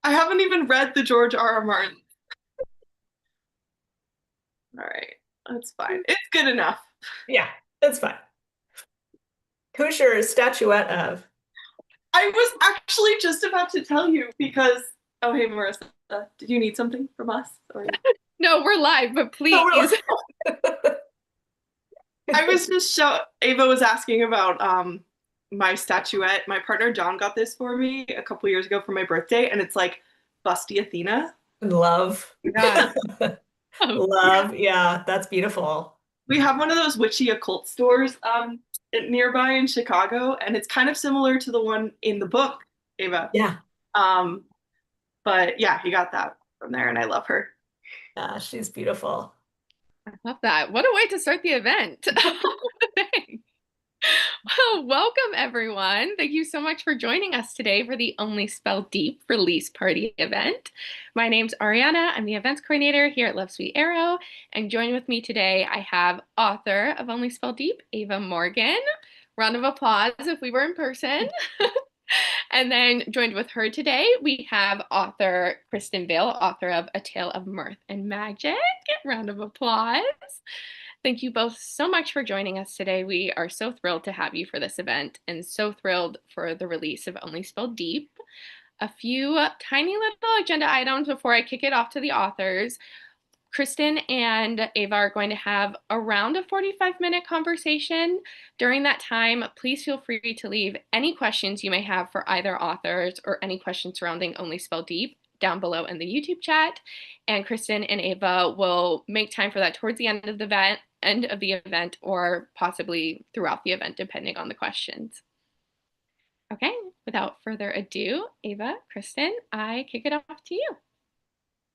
I haven't even read the George R. R. Martin. All right, that's fine. It's good enough. Yeah, that's fine. Who's your statuette of? I was actually just about to tell you because, oh, hey, Marissa, did you need something from us? Or... No, we're live, but No, we're please. I was just Ava was asking about my statuette. My partner John got this for me a couple years ago for my birthday, and it's like busty Athena. Love. Yeah. Oh, love. Yeah, that's beautiful. We have one of those witchy occult stores nearby in Chicago, and it's kind of similar to the one in the book, Ava. Yeah. Um, but yeah, he got that from there, and I love her. Yeah, she's beautiful. I love that. What a way to start the event. Well, welcome everyone. Thank you so much for joining us today for the Only Spell Deep release party event. My name's Ariana. I'm the events coordinator here at Love Sweet Arrow. And joining with me today, I have author of Only Spell Deep, Ava Morgan. Round of applause if we were in person. And then joined with her today, we have author Kristen Vale, author of A Tale of Mirth and Magic. Round of applause. Thank you both so much for joining us today. We are so thrilled to have you for this event and so thrilled for the release of Only Spelled Deep. A few tiny little agenda items before I kick it off to the authors. Kristen and Ava are going to have around a 45-minute conversation. During that time, please feel free to leave any questions you may have for either authors or any questions surrounding Only Spell Deep down below in the YouTube chat. And Kristen and Ava will make time for that towards the end of the event, or possibly throughout the event, depending on the questions. Okay, without further ado, Ava, Kristen, I kick it off to you.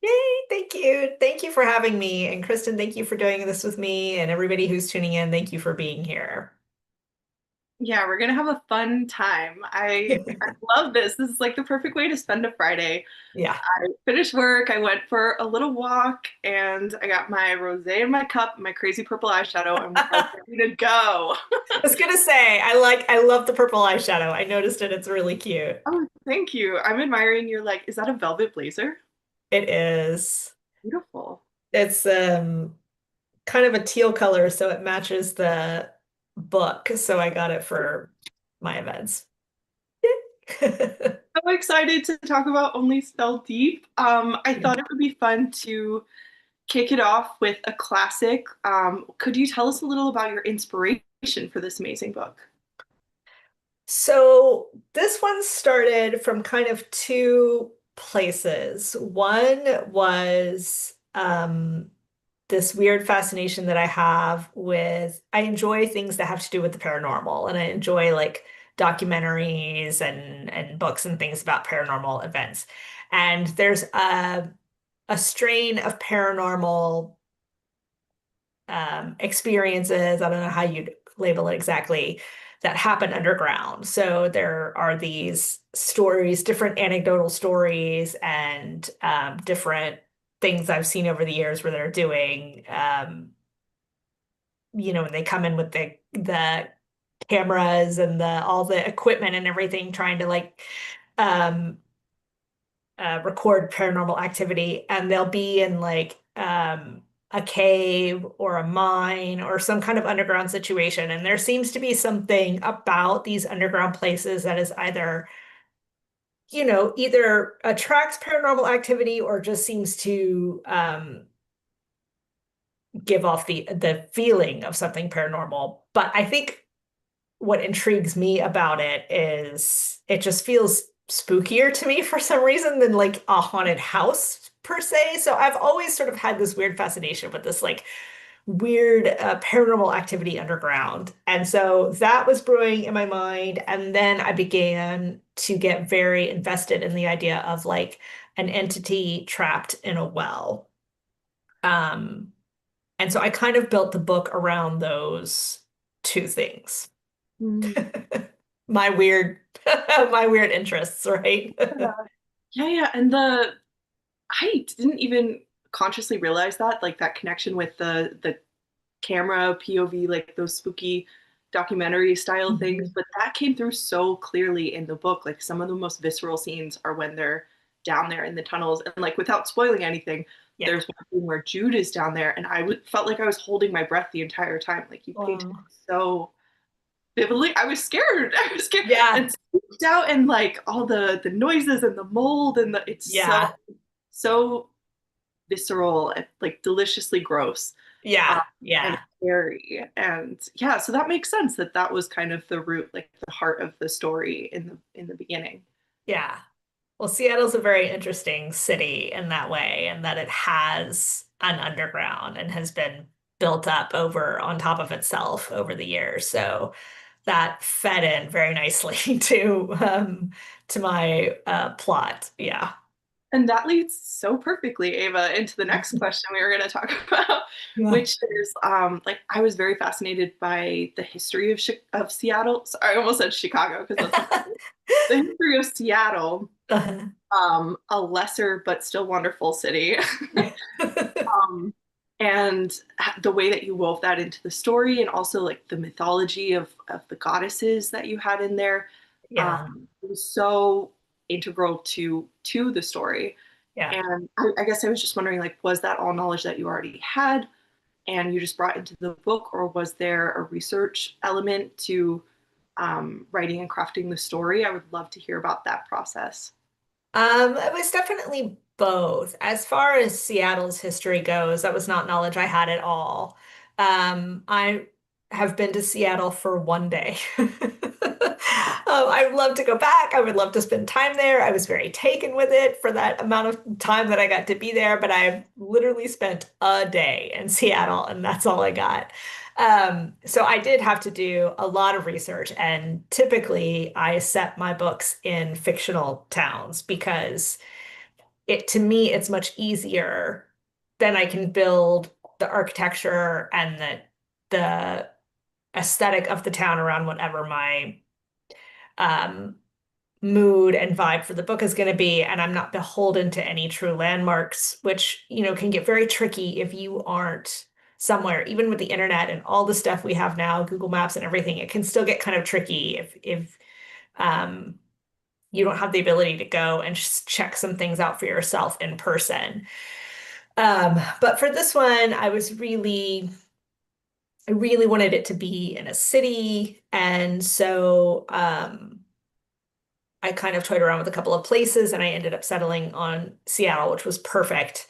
Yay, thank you. Thank you for having me. And Kristen, thank you for doing this with me. And everybody who's tuning in, thank you for being here. Yeah, we're gonna have a fun time. I love this. This is like the perfect way to spend a Friday. Yeah. I finished work, I went for a little walk, and I got my rosé in my cup, my crazy purple eyeshadow, and we're I ready to go. was gonna say, I love the purple eyeshadow. I noticed it. It's really cute. Oh, thank you. I'm admiring your like, is that a velvet blazer? It is. Beautiful. It's kind of a teal color, so it matches the book. So I got it for my events. So excited to talk about Only Spell Deep. I thought it would be fun to kick it off with a classic. Could you tell us a little about your inspiration for this amazing book? So this one started from kind of two places. One was this weird fascination that I have with, I enjoy things that have to do with the paranormal, and I enjoy like documentaries and books and things about paranormal events. And there's a strain of paranormal experiences, I don't know how you'd label it exactly, that happen underground. So there are these stories, different anecdotal stories, and different things I've seen over the years where they're doing, when they come in with the cameras and the all the equipment and everything, trying to like um, record paranormal activity, and they'll be in like a cave or a mine or some kind of underground situation. And there seems to be something about these underground places that is either attracts paranormal activity or just seems to give off the feeling of something paranormal. But I think what intrigues me about it is it just feels spookier to me for some reason than like a haunted house per se. So I've always sort of had this weird fascination with this like weird paranormal activity underground. And so that was brewing in my mind. And then I began to get very invested in the idea of like an entity trapped in a well. Um, and so I kind of built the book around those two things. Mm. My weird my weird interests, right? Yeah, yeah, and I didn't even consciously realize that, like that connection with the camera POV, like those spooky documentary style things, Mhm. but that came through so clearly in the book. Like some of the most visceral scenes are when they're down there in the tunnels. And like without spoiling anything, Yeah. there's one scene where Jude is down there, and felt like I was holding my breath the entire time. Like you painted Wow. it so vividly. I was scared. I was scared. Yeah. And spooked out, and like all the noises and the mold and it's Yeah. so visceral and like deliciously gross. Yeah. And Yeah. scary. And yeah, so that makes sense that that was kind of the root, like the heart of the story in the beginning. Yeah. Well, Seattle's a very interesting city in that way, and that it has an underground and has been built up over on top of itself over the years. So that fed in very nicely to my plot. Yeah. And that leads so perfectly, Ava, into the next question we were going to talk about, Yeah. which is like I was very fascinated by the history of Seattle. Sorry, I almost said Chicago because that's the history of Seattle, a lesser but still wonderful city. um, and the way that you wove that into the story, and also like the mythology of the goddesses that you had in there, Yeah. it was so integral to the story. Yeah. And I guess I was just wondering, like, was that all knowledge that you already had and you just brought into the book, or was there a research element to writing and crafting the story? I would love to hear about that process. It was definitely both. As far as Seattle's history goes, that was not knowledge I had at all. I have been to Seattle for one day. I would love to go back. I would love to spend time there. I was very taken with it for that amount of time that I got to be there, but I literally spent a day in Seattle, and that's all I got. So I did have to do a lot of research, and typically I set my books in fictional towns because to me it's much easier. Then I can build the architecture and the aesthetic of the town around whatever my um, mood and vibe for the book is going to be, and I'm not beholden to any true landmarks, which, can get very tricky if you aren't somewhere. Even with the internet and all the stuff we have now, Google Maps and everything, it can still get kind of tricky if um, you don't have the ability to go and just check some things out for yourself in person. But for this one, I really wanted it to be in a city, and so I kind of toyed around with a couple of places, and I ended up settling on Seattle, which was perfect.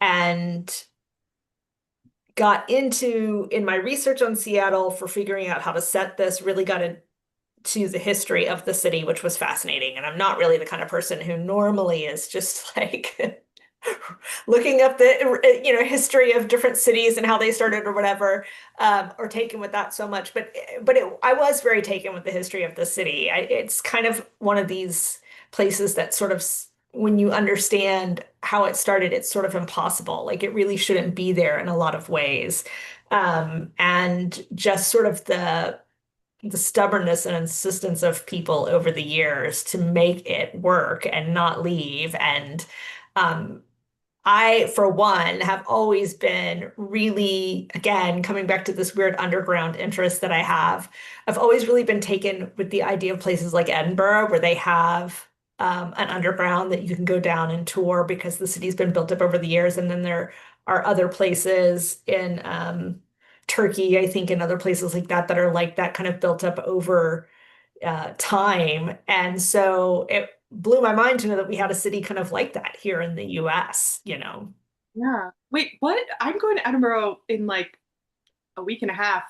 And got in my research on Seattle for figuring out how to set this, really got into the history of the city, which was fascinating. And I'm not really the kind of person who normally is just like looking up the history of different cities and how they started or whatever, or taken with that so much. But I was very taken with the history of the city. It's kind of one of these places that sort of, when you understand how it started, it's sort of impossible. Like it really shouldn't be there in a lot of ways. And just sort of the stubbornness and insistence of people over the years to make it work and not leave. And I, for one, have always been really, again, coming back to this weird underground interest that I have, I've always really been taken with the idea of places like Edinburgh, where they have an underground that you can go down and tour because the city's been built up over the years. And then there are other places in Turkey, I think, and other places like that are like that, kind of built up over time. And so it blew my mind to know that we had a city kind of like that here in the US. Yeah. Wait, what? I'm going to Edinburgh in like a week and a half.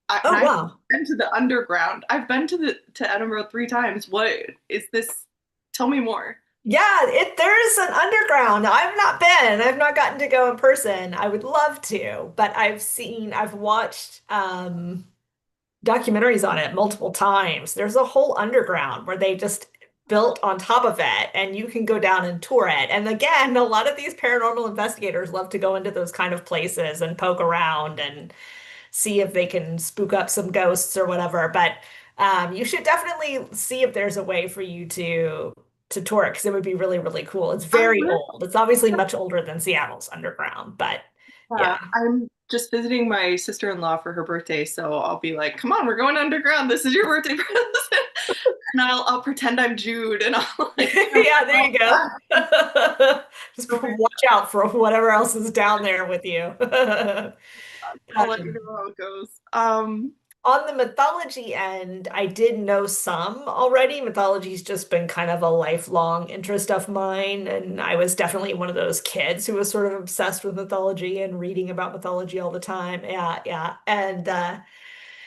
Oh, I've wow. been to the underground. I've been to Edinburgh 3 times. What is this? Tell me more. Yeah, there's an underground. I've not been. I've not gotten to go in person. I would love to, but I've watched documentaries on it multiple times. There's a whole underground where they just built on top of it, and you can go down and tour it. And again, a lot of these paranormal investigators love to go into those kind of places and poke around and see if they can spook up some ghosts or whatever. But you should definitely see if there's a way for you to tour it, because it would be really, really cool. It's I very will. old. It's obviously much older than Seattle's underground, but yeah. I'm just visiting my sister-in-law for her birthday, so I'll be like, "Come on, we're going underground. This is your birthday present." and I'll pretend I'm Jude, and I'll like Yeah, there you go. Just so watch out for whatever else is down there with you. I'll let you Um, know how it goes. on the mythology end, I did know some already. Mythology's just been kind of a lifelong interest of mine, and I was definitely one of those kids who was sort of obsessed with mythology and reading about mythology all the time. Yeah, yeah. And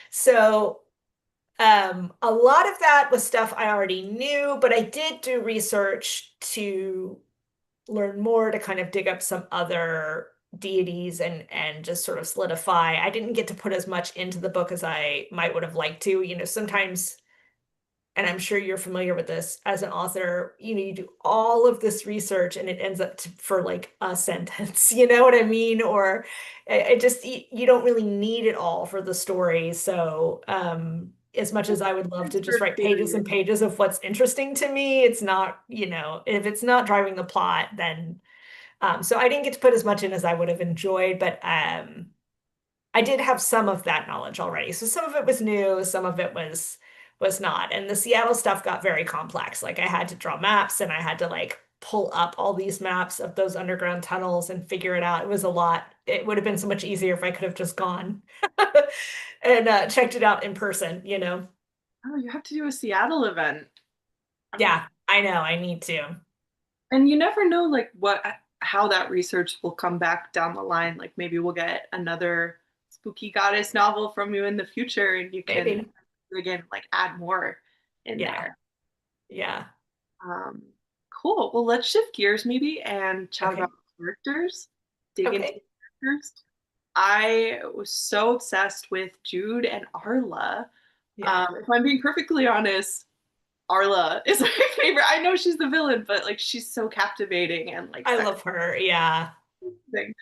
so a lot of that was stuff I already knew, but I did do research to learn more to kind of dig up some other deities and just sort of solidify. I didn't get to put as much into the book as I might would have liked to. Sometimes, and I'm sure you're familiar with this as an author, you do all of this research and it ends up for like a sentence, you know what I mean? Or it just, you don't really need it all for the story. So, as much as I would love to just For write pages theory. and pages of what's interesting to me, it's not, if it's not driving the plot, then so I didn't get to put as much in as I would have enjoyed, but I did have some of that knowledge already. So some of it was new, some of it was not. And the Seattle stuff got very complex. Like I had to draw maps and I had to like pull up all these maps of those underground tunnels and figure it out. It was a lot. It would have been so much easier if I could have just gone and checked it out in person. Oh, you have to do a Seattle event. Yeah, I know. I need to. And you never know like what how that research will come back down the line. Like maybe we'll get another spooky goddess novel from you in the future and you can Maybe. again like add more in Yeah. there. Yeah. Um, cool. Well, let's shift gears maybe and chat about Okay. characters, dig into Okay. characters. I was so obsessed with Jude and Arla. Yeah. If I'm being perfectly honest, Arla is my favorite. I know she's the villain, but like she's so captivating and like I sexy love her. Yeah. thing.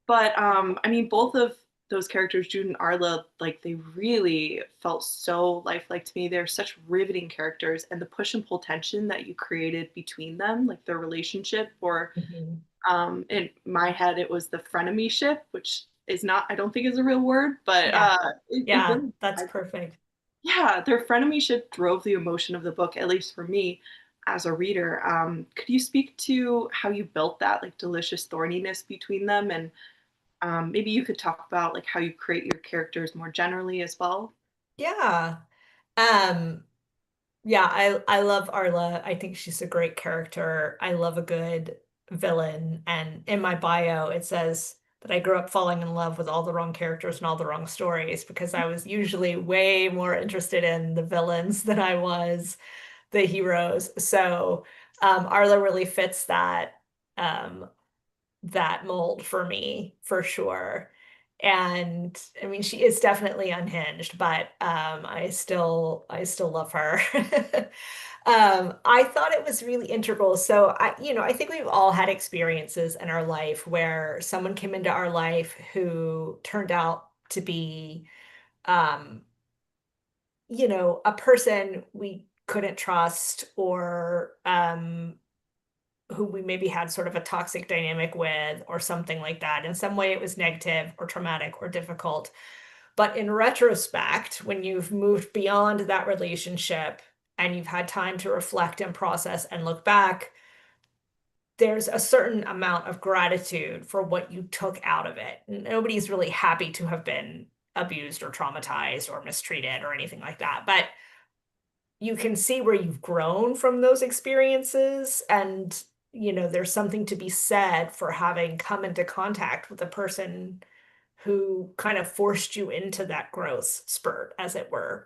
But I mean, both of those characters, Jude and Arla, like they really felt so lifelike to me. They're such riveting characters, and the push and pull tension that you created between them, like their relationship, or Mhm. in my head, it was the frenemy ship, which is not, I don't think is a real word, but Yeah. it Yeah. really, That's perfect. yeah, their frenemyship drove the emotion of the book, at least for me as a reader. Could you speak to how you built that like delicious thorniness between them, and maybe you could talk about like how you create your characters more generally as well? Yeah. Um, yeah, I love Arla. I think she's a great character. I love a good villain. And in my bio, it says that I grew up falling in love with all the wrong characters and all the wrong stories because I was usually way more interested in the villains than I was the heroes. So Arla really fits um, that mold for me for sure. And I mean, she is definitely unhinged, but I still love her. I thought it was really integral. So I think we've all had experiences in our life where someone came into our life who turned out to be, um, a person we couldn't trust or who we maybe had sort of a toxic dynamic with or something like that. In some way, it was negative or traumatic or difficult. But in retrospect, when you've moved beyond that relationship and you've had time to reflect and process and look back, there's a certain amount of gratitude for what you took out of it. Nobody's really happy to have been abused or traumatized or mistreated or anything like that. But you can see where you've grown from those experiences and there's something to be said for having come into contact with a person who kind of forced you into that growth spurt as it were.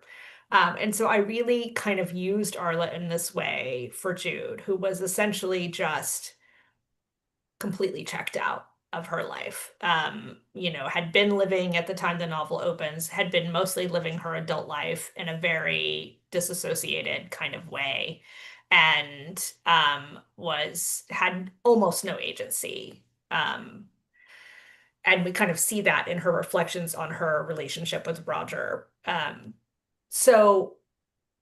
And so I really kind of used Arla in this way for Jude, who was essentially just completely checked out of her life. Had been living at the time the novel opens, had been mostly living her adult life in a very disassociated kind of way, and was had almost no agency. And we kind of see that in her reflections on her relationship with Roger. So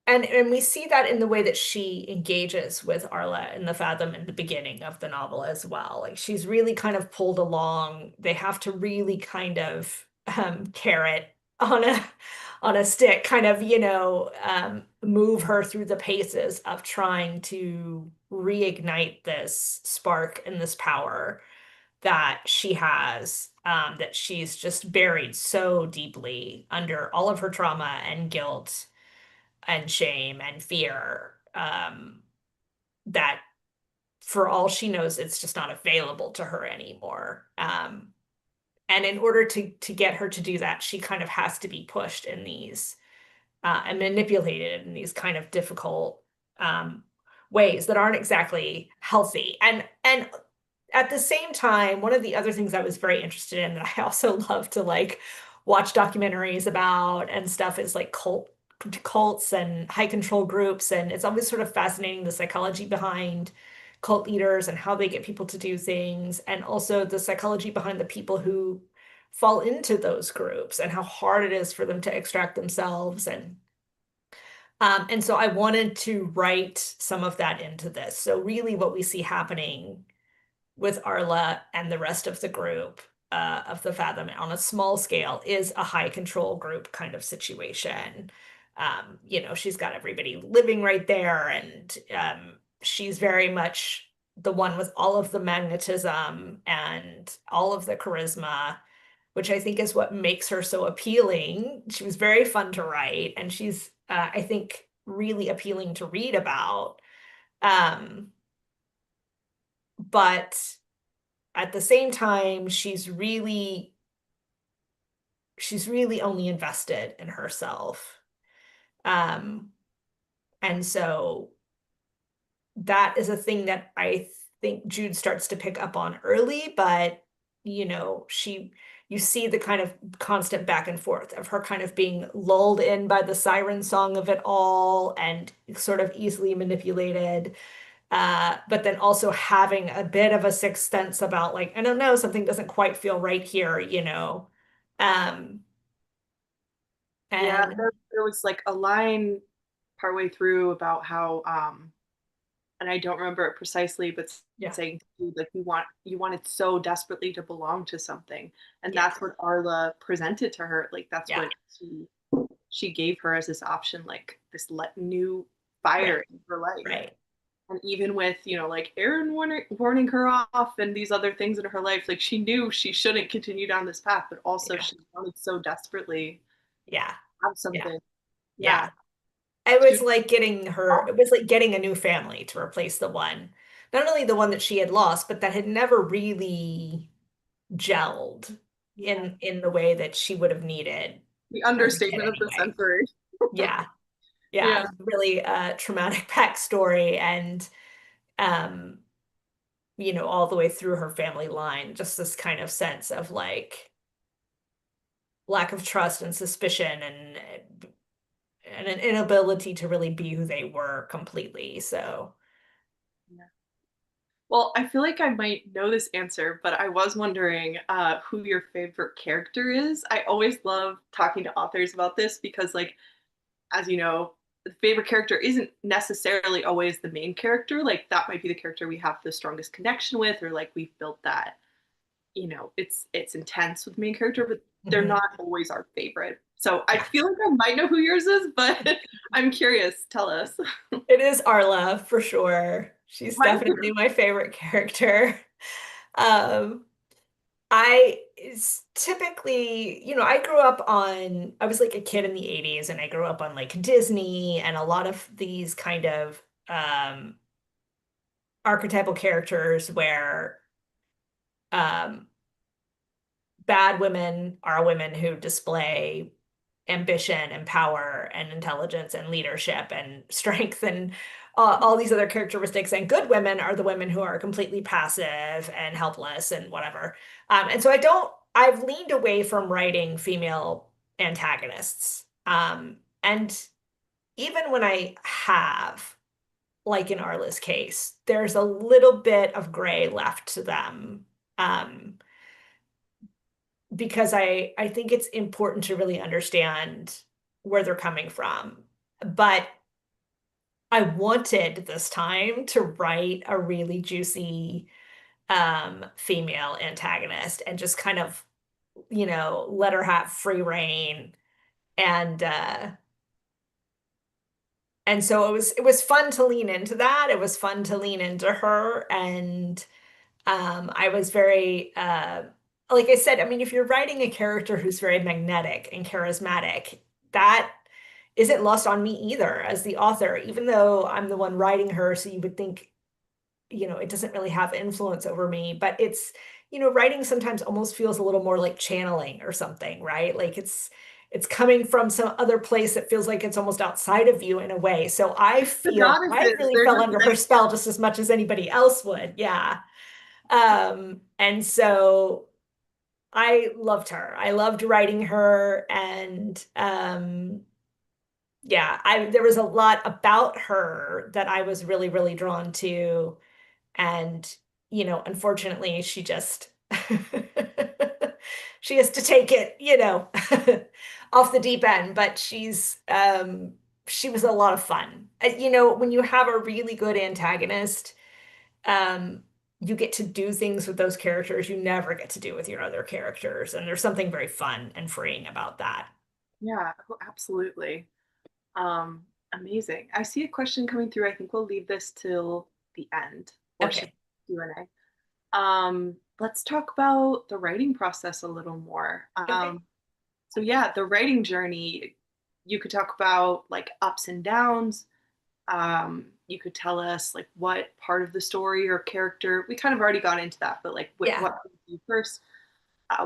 and we see that in the way that she engages with Arla in the Fathom in the beginning of the novel as well. Like she's really kind of pulled along. They have to really kind of carrot on a stick, kind of, move her through the paces of trying to reignite this spark and this power that she has, that she's just buried so deeply under all of her trauma and guilt and shame and fear, that for all she knows, it's just not available to her anymore. And in order to get her to do that, she kind of has to be pushed in these and manipulated in these kind of difficult ways that aren't exactly healthy. And at the same time, one of the other things I was very interested in that I also love to like watch documentaries about and stuff is like cults and high control groups. And it's always sort of fascinating the psychology behind cult leaders and how they get people to do things, and also the psychology behind the people who fall into those groups and how hard it is for them to extract themselves. And so I wanted to write some of that into this. So really what we see happening with Arla and the rest of the group of the Fathom on a small scale is a high control group kind of situation. She's got everybody living right there, and she's very much the one with all of the magnetism and all of the charisma, which I think is what makes her so appealing. She was very fun to write, and she's, I think, really appealing to read about. But at the same time, she's really only invested in herself. Um, and so that is a thing that I think Jude starts to pick up on early, but you see the kind of constant back and forth of her kind of being lulled in by the siren song of it all and sort of easily manipulated, but then also having a bit of a sixth sense about like, I don't know, something doesn't quite feel right here. Um, Yeah, and there was like a line partway through about how and I don't remember it precisely, but yeah, saying like you wanted so desperately to belong to something, and yeah, that's what Arla presented to her. Like that's yeah, what she gave her as this option, like this new right, fire in her life. right, And even with like Aaron warning her off and these other things in her life, like she knew she shouldn't continue down this path, but also yeah, she wanted so desperately yeah, to have yeah, something. Yeah, yeah. It she was like it was like getting a new family to replace the one, not only the one that she had lost, but that had never really gelled yeah, in the way that she would have needed the as a kid understatement of the anyway. century. Yeah. Yeah. Yeah. Really traumatic backstory, and um, all the way through her family line, just this kind of sense of like lack of trust and suspicion and an inability to really be who they were completely. So Yeah. Well, I feel like I might know this answer, but I was wondering who your favorite character is. I always love talking to authors about this because, like, as you know, the favorite character isn't necessarily always the main character. Like, that might be the character we have the strongest connection with, or like we've built that, it's intense with the main character, but they're mhm. not always our favorite. So I feel like I might know who yours is, but I'm curious. Tell us. It is Arla for sure. She's Mine definitely too. my favorite character. Um, I is typically, I was like a kid in the 80s, and I grew up on like Disney and a lot of these kind of archetypal characters where um, bad women are women who display ambition and power and intelligence and leadership and strength and all these other characteristics. And good women are the women who are completely passive and helpless and whatever. And so I've leaned away from writing female antagonists. And even when I have, like in Arla's case, there's a little bit of gray left to them. Um, because I think it's important to really understand where they're coming from. But I wanted this time to write a really juicy female antagonist and just kind of, let her have free reign And and so it was fun to lean into that. It was fun to lean into her. And I was very like I said, I mean, if you're writing a character who's very magnetic and charismatic, that isn't lost on me either as the author, even though I'm the one writing her, so you would think, it doesn't really have influence over me, but writing sometimes almost feels a little more like channeling or something, right? Like it's coming from some other place that feels like it's almost outside of you in a way. So I The feel I goddesses, really they're fell just under her like, spell just as much as anybody else would. Yeah. And so I loved her. I loved writing her. And yeah, there was a lot about her that I was really, really drawn to. And, unfortunately, she just she has to take it, off the deep end, but she was a lot of fun. When you have a really good antagonist, um, you get to do things with those characters you never get to do with your other characters, and there's something very fun and freeing about that. yeah, oh, absolutely. Amazing. I see a question coming through. I think we'll leave this till the end portion Okay. of Q&A. Let's talk about the writing process a little more. Okay. So yeah, the writing journey, you could talk about like ups and downs. You could tell us like what part of the story or character, we kind of already got into that, but like Yeah. what came to you first?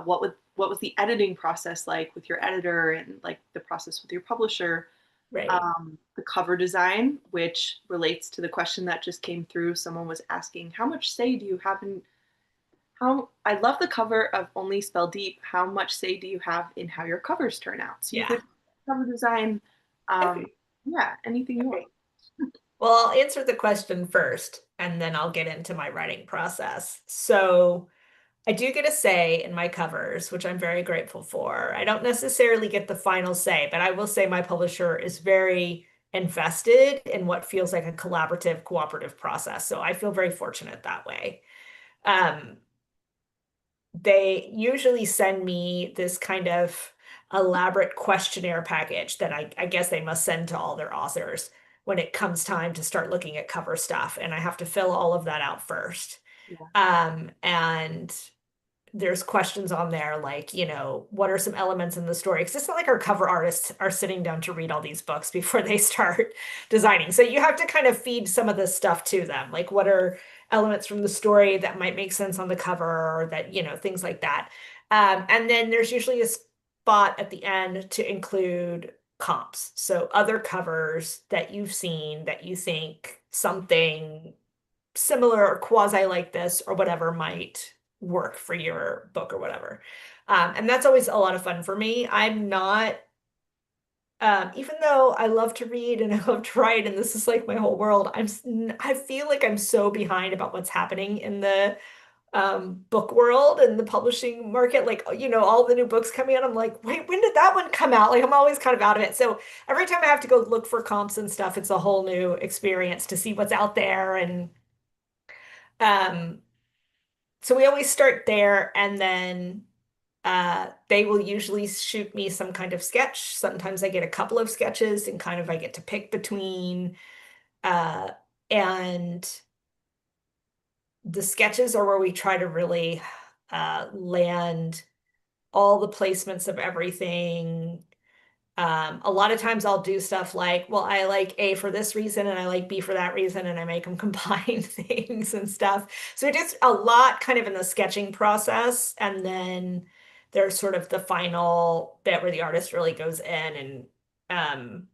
What was the editing process like with your editor and like the process with your publisher? Right. The cover design, which relates to the question that just came through. Someone was asking, how much say do you have in how I love the cover of Only Spell Deep. How much say do you have in how your covers turn out? So you Yeah. could cover design, um, Okay. yeah, anything you want. Okay. Well, I'll answer the question first, and then I'll get into my writing process. So I do get a say in my covers, which I'm very grateful for. I don't necessarily get the final say, but I will say my publisher is very invested in what feels like a collaborative, cooperative process. So I feel very fortunate that way. Um, they usually send me this kind of elaborate questionnaire package that I guess they must send to all their authors when it comes time to start looking at cover stuff. And I have to fill all of that out first. Yeah. And there's questions on there like, what are some elements in the story? Because it's not like our cover artists are sitting down to read all these books before they start designing. So you have to kind of feed some of this stuff to them. Like, what are elements from the story that might make sense on the cover, or that, things like that. And then there's usually a spot at the end to include comps. So other covers that you've seen that you think something similar or quasi like this or whatever might work for your book or whatever. And that's always a lot of fun for me. I'm not, even though I love to read and I love to write, and this is like my whole world, I feel like I'm so behind about what's happening in the book world and the publishing market. Like, all the new books coming out, I'm like, wait, when did that one come out? Like, I'm always kind of out of it. So every time I have to go look for comps and stuff, it's a whole new experience to see what's out there. And um, so we always start there, and then they will usually shoot me some kind of sketch. Sometimes I get a couple of sketches and kind of I get to pick between. Uh, and the sketches are where we try to really land all the placements of everything. A lot of times I'll do stuff like, well, I like A for this reason and I like B for that reason, and I make them combine things and stuff. So it is a lot kind of in the sketching process. And then there's sort of the final bit where the artist really goes in and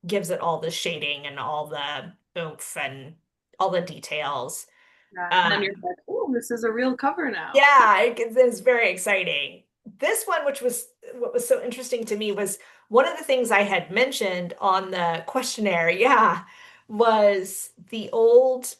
gives it all the shading and all the oomph and all the details. Yeah. And then you're Um, like, oh, this is a real cover now. yeah, it's very exciting. This one, which was what was so interesting to me, was one of the things I had mentioned on the questionnaire, yeah, was the old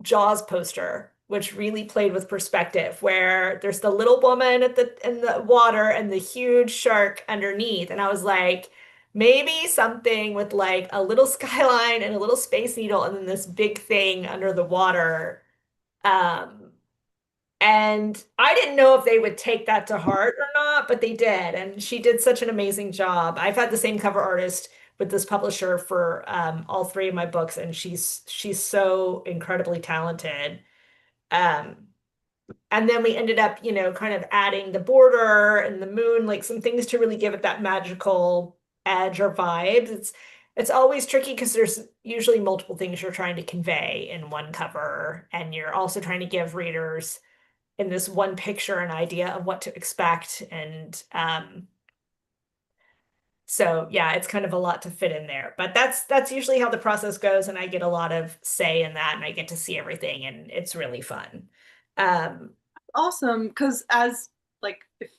Jaws poster, which really played with perspective, where there's the little woman at the in the water and the huge shark underneath. And I was like, maybe something with like a little skyline and a little space needle and then this big thing under the water. Um, And I didn't know if they would take that to heart or not, but they did. And she did such an amazing job. I've had the same cover artist with this publisher for all three of my books, and she's so incredibly talented. Um, and then we ended up, kind of adding the border and the moon, like some things to really give it that magical edge or vibes. It's always tricky because there's usually multiple things you're trying to convey in one cover, and you're also trying to give readers in this one picture an idea of what to expect. And so yeah, it's kind of a lot to fit in there. But that's usually how the process goes, and I get a lot of say in that, and I get to see everything, and it's really fun. Um, Awesome, because as like if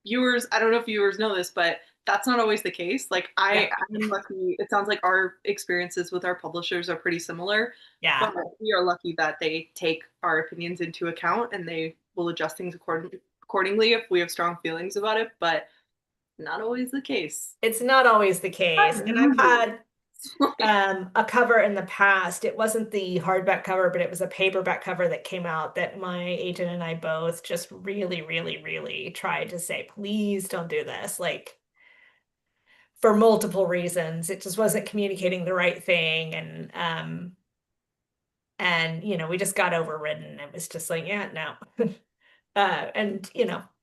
viewers, I don't know if viewers know this, but that's not always the case. Like yeah, I'm lucky. It sounds like our experiences with our publishers are pretty similar, yeah. but we are lucky that they take our opinions into account and they will adjust things accordingly if we have strong feelings about it, but not always the case. It's not always the case. Not And I've usually. had a cover in the past. It wasn't the hardback cover, but it was a paperback cover that came out that my agent and I both just really, really, really tried to say, please don't do this. Like for multiple reasons. It just wasn't communicating the right thing. And we just got overridden. It was just like, yeah, no. And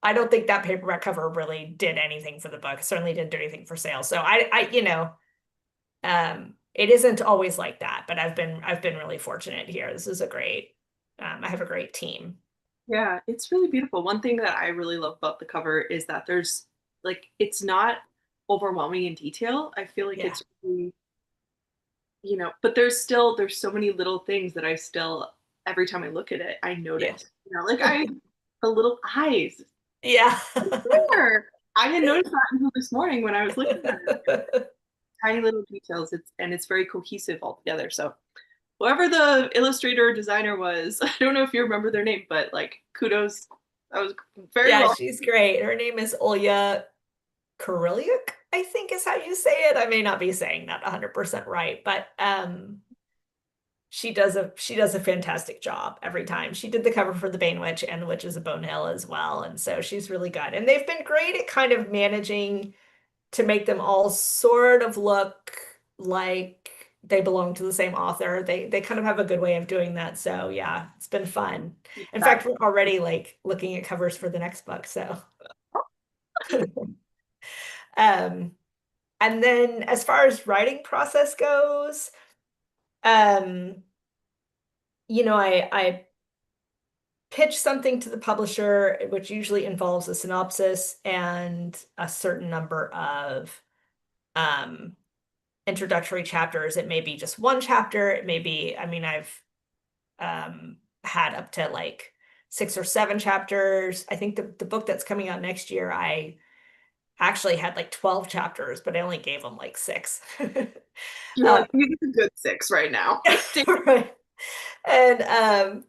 I don't think that paperback cover really did anything for the book. It certainly didn't do anything for sales. So it isn't always like that, but I've been really fortunate here. This is I have a great team. Yeah, it's really beautiful. One thing that I really love about the cover is that there's like it's not overwhelming in detail. I feel like Yeah. it's really, but there's so many little things that I still every time I look at it, I Yeah. notice. Like the little eyes. Yeah. There. I didn't notice that until this morning when I was looking at it. Tiny little details. It's very cohesive altogether. So whoever the illustrator or designer was, I don't know if you remember their name, but like kudos. That was very Yeah, well. she's great. Her name is Olya Kurylyuk, I think is how you say it. I may not be saying that 100% right, but she does a fantastic job every time. She did the cover for The Bane Witch and The Witches of Bone Hill as well, and so she's really good. And they've been great at kind of managing to make them all sort of look like they belong to the same author. They kind of have a good way of doing that. So yeah, it's been fun. In fact, we're already like looking at covers for the next book. So um and then as far as writing process goes, um, I pitch something to the publisher, which usually involves a synopsis and a certain number of um introductory chapters. It may be just one chapter. It may be, I mean, I've had up to like 6 or 7 chapters. I think the book that's coming out next year, I actually had like 12 chapters, but I only gave them like six. You're like, you get a good 6 right now. Right. And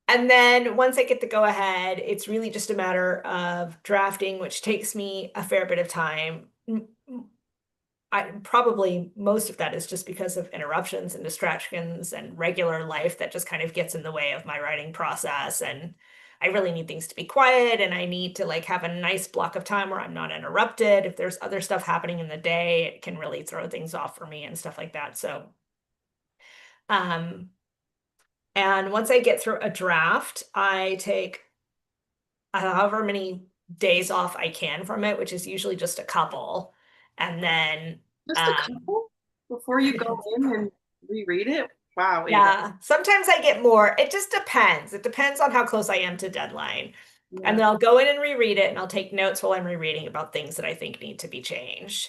and then once I get the go ahead, it's really just a matter of drafting, which takes me a fair bit of time. I probably most of that is just because of interruptions and distractions and regular life that just kind of gets in the way of my writing process. And I really need things to be quiet, and I need to like have a nice block of time where I'm not interrupted. If there's other stuff happening in the day, it can really throw things off for me and stuff like that. So, um, and once I get through a draft, I take however many days off I can from it, which is usually just a couple. And then, Just a um, couple before you go in and reread it. Wow, Ava. yeah, sometimes I get more. It just depends. It depends on how close I am to deadline. And Yeah. then I'll go in and reread it, and I'll take notes while I'm rereading about things that I think need to be changed.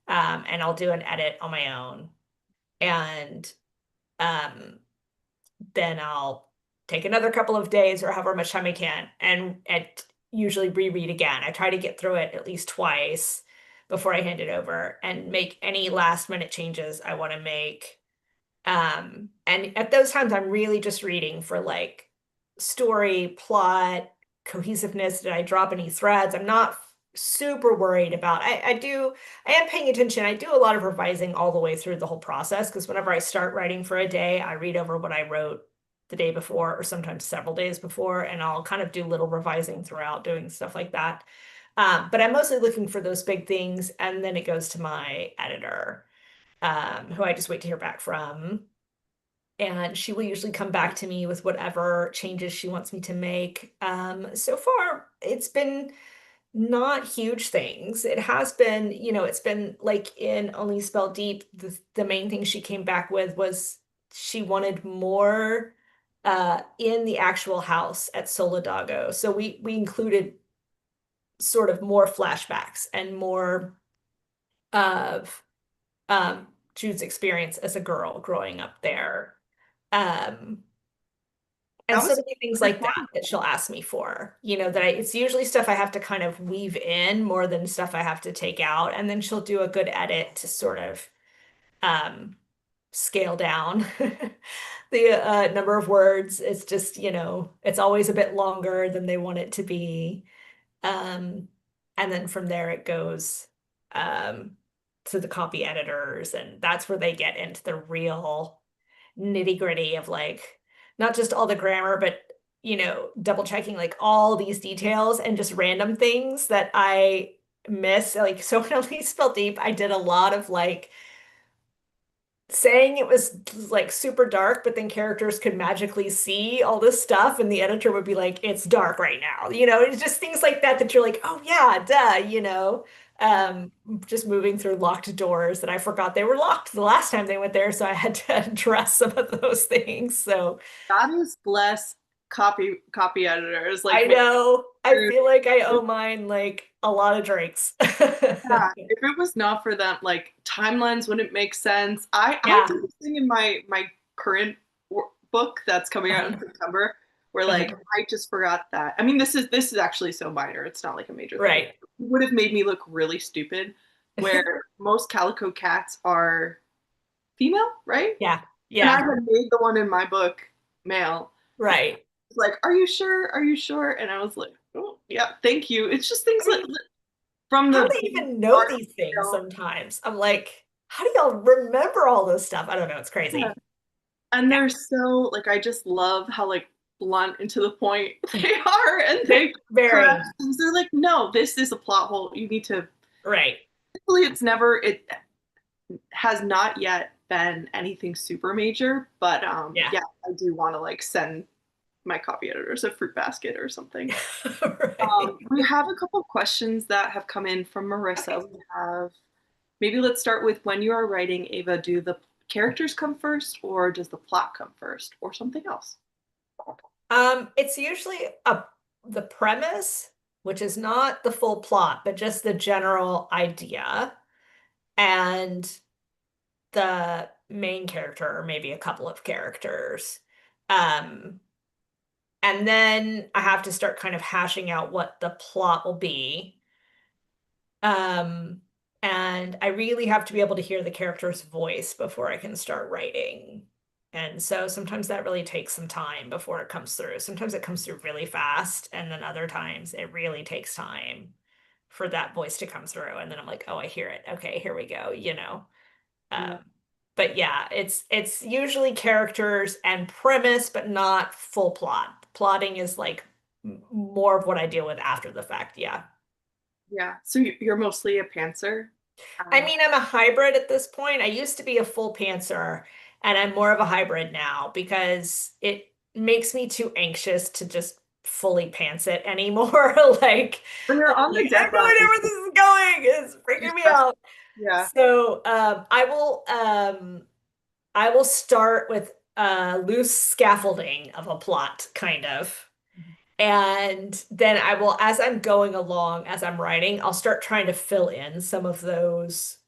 And I'll do an edit on my own. And um, then I'll take another couple of days or however much time I can and usually reread again. I try to get through it at least twice before I hand it over and make any last minute changes I want to make. And at those times, I'm really just reading for like story, plot, cohesiveness. Did I drop any threads? I'm not super worried about. I am paying attention. I do a lot of revising all the way through the whole process because whenever I start writing for a day, I read over what I wrote the day before or sometimes several days before, and I'll kind of do little revising throughout, doing stuff like that. But I'm mostly looking for those big things, and then it goes to my editor, who I just wait to hear back from. And she will usually come back to me with whatever changes she wants me to make. So far, it's been not huge things. It has been, it's been like in Only Spell Deep, the main thing she came back with was she wanted more in the actual house at Solidago. So we included sort of more flashbacks and more of Jude's experience as a girl growing up there. And That so was many things like that she'll ask me for, it's usually stuff I have to kind of weave in more than stuff I have to take out. And then she'll do a good edit to sort of scale down the number of words. It's just, it's always a bit longer than they want it to be. And then from there it goes to the copy editors, and that's where they get into the real nitty-gritty of like not just all the grammar, but double checking like all these details and just random things that I miss. Like, so when Only Spell Deep, I did a lot of like saying it was like super dark, but then characters could magically see all this stuff, and the editor would be like, "It's dark right now." It's just things like that that you're like, "Oh yeah, duh." Just moving through locked doors that I forgot they were locked the last time they went there, so I had to address some of those things. So God is bless copy editors. I Like, know I feel like I owe mine like a lot of drinks. yeah, if it was not for them, like timelines wouldn't make sense. I Yeah. do this thing in my current book that's coming out in September where like I just forgot that. I mean, this is actually so minor. It's not like a major thing. Right. It would have made me look really stupid. Where most calico cats are female, right? Yeah. And I Yeah. had made the one in my book male. Right. It's like, are you sure? Are you sure? And I was like, oh yeah, thank you. It's just things that from How the do they even know these things sometimes? I'm like, how do y'all remember all this stuff? I don't know. It's crazy. Yeah. And they're so like, I just love how like blunt and to the point they are, and they Very correct things. They're like, no, this is a plot hole. You need to. right. Hopefully, it has not yet been anything super major, but yeah, I do want to like send my copy editors a fruit basket or something. Right. We have a couple of questions that have come in from Marissa. We have, maybe let's start with, when you are writing, Ava, do the characters come first, or does the plot come first, or something else? It's usually the premise, which is not the full plot, but just the general idea, and the main character, or maybe a couple of characters. And then I have to start kind of hashing out what the plot will be. And I really have to be able to hear the character's voice before I can start writing. And so sometimes that really takes some time before it comes through. Sometimes it comes through really fast, and then other times it really takes time for that voice to come through. And then I'm like, oh, I hear it. Okay, here we go, Yeah. But yeah, it's usually characters and premise, but not full plot. Plotting is like more of what I deal with after the fact. Yeah. Yeah. So you're mostly a pantser? I mean, I'm a hybrid at this point. I used to be a full pantser, and I'm more of a hybrid now because it makes me too anxious to just fully pants it anymore. Like, when you're on the I have no idea where this is going. It's freaking me out. Yeah. So I will start with loose scaffolding of a plot, kind of. And then I will, as I'm going along, as I'm writing, I'll start trying to fill in some of those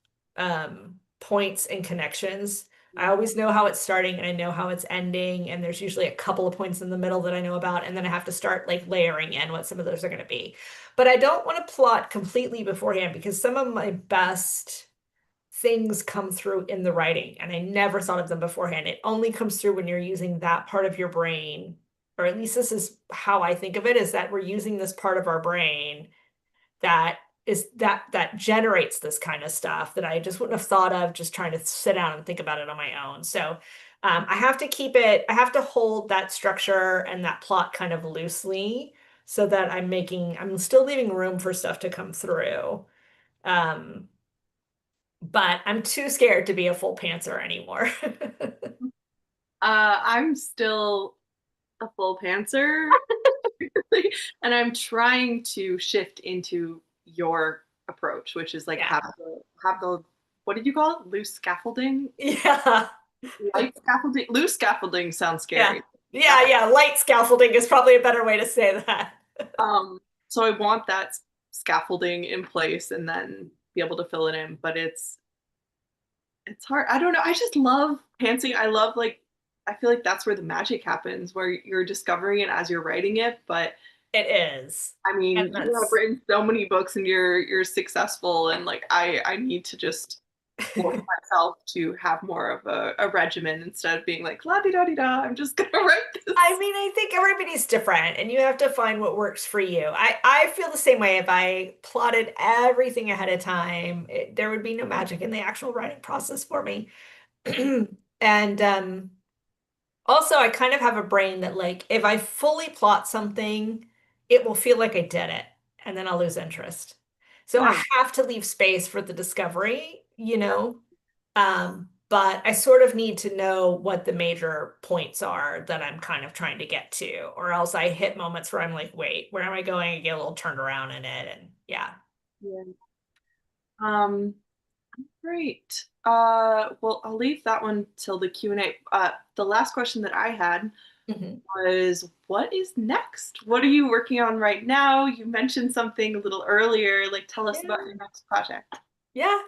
points and connections. I always know how it's starting and I know how it's ending, and there's usually a couple of points in the middle that I know about, and then I have to start like layering in what some of those are going to be. But I don't want to plot completely beforehand, because some of my best things come through in the writing, and I never thought of them beforehand. It only comes through when you're using that part of your brain, or at least this is how I think of it, is that we're using this part of our brain that generates this kind of stuff that I just wouldn't have thought of just trying to sit down and think about it on my own. So I have to hold that structure and that plot kind of loosely so that I'm still leaving room for stuff to come through. Um, but I'm too scared to be a full pantser anymore. I'm still a full pantser, and I'm trying to shift into your approach, which is like Yeah. have the what did you call it? Loose scaffolding? Yeah. Light scaffolding? Loose scaffolding sounds Yeah. scary. Yeah. Light scaffolding is probably a better way to say that. So I want that scaffolding in place and then be able to fill it in, but it's hard. I don't know. I just love pantsing. I love like I feel like that's where the magic happens, where you're discovering it as you're writing it. But It is. I And mean, you have that's written so many books and you're successful, and like I need to just force myself to have more of a regimen instead of being like la di da di da. I'm just gonna write this. I mean, I think everybody's different and you have to find what works for you. I feel the same way. If I plotted everything ahead of time, there would be no magic in the actual writing process for me. And also, I kind of have a brain that, like, if I fully plot something, it will feel like I did it, and then I'll lose interest. So I Huh. have to leave space for the discovery, you know? But I sort of need to know what the major points are that I'm kind of trying to get to, or else I hit moments where I'm like, wait, where am I going? I get a little turned around in it, and yeah. Yeah. Um, Great. Well, I'll leave that one till the Q&A. The last question that I had Mhm. was, what is next? What are you working on right now? You mentioned something a little earlier. Like, tell us about Yeah. your next project. Yeah.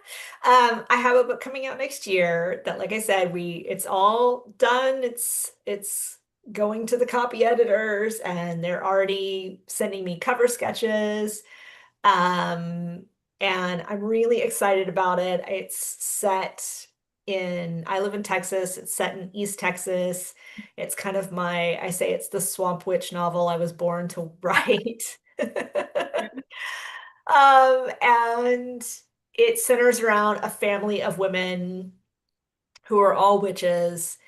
I have a book coming out next year that, like I said, it's all done. It's going to the copy editors and they're already sending me cover sketches. Um, and I'm really excited about it. I live in Texas. It's set in East Texas. It's kind of I say it's the Swamp Witch novel I was born to write. And it centers around a family of women who are all witches,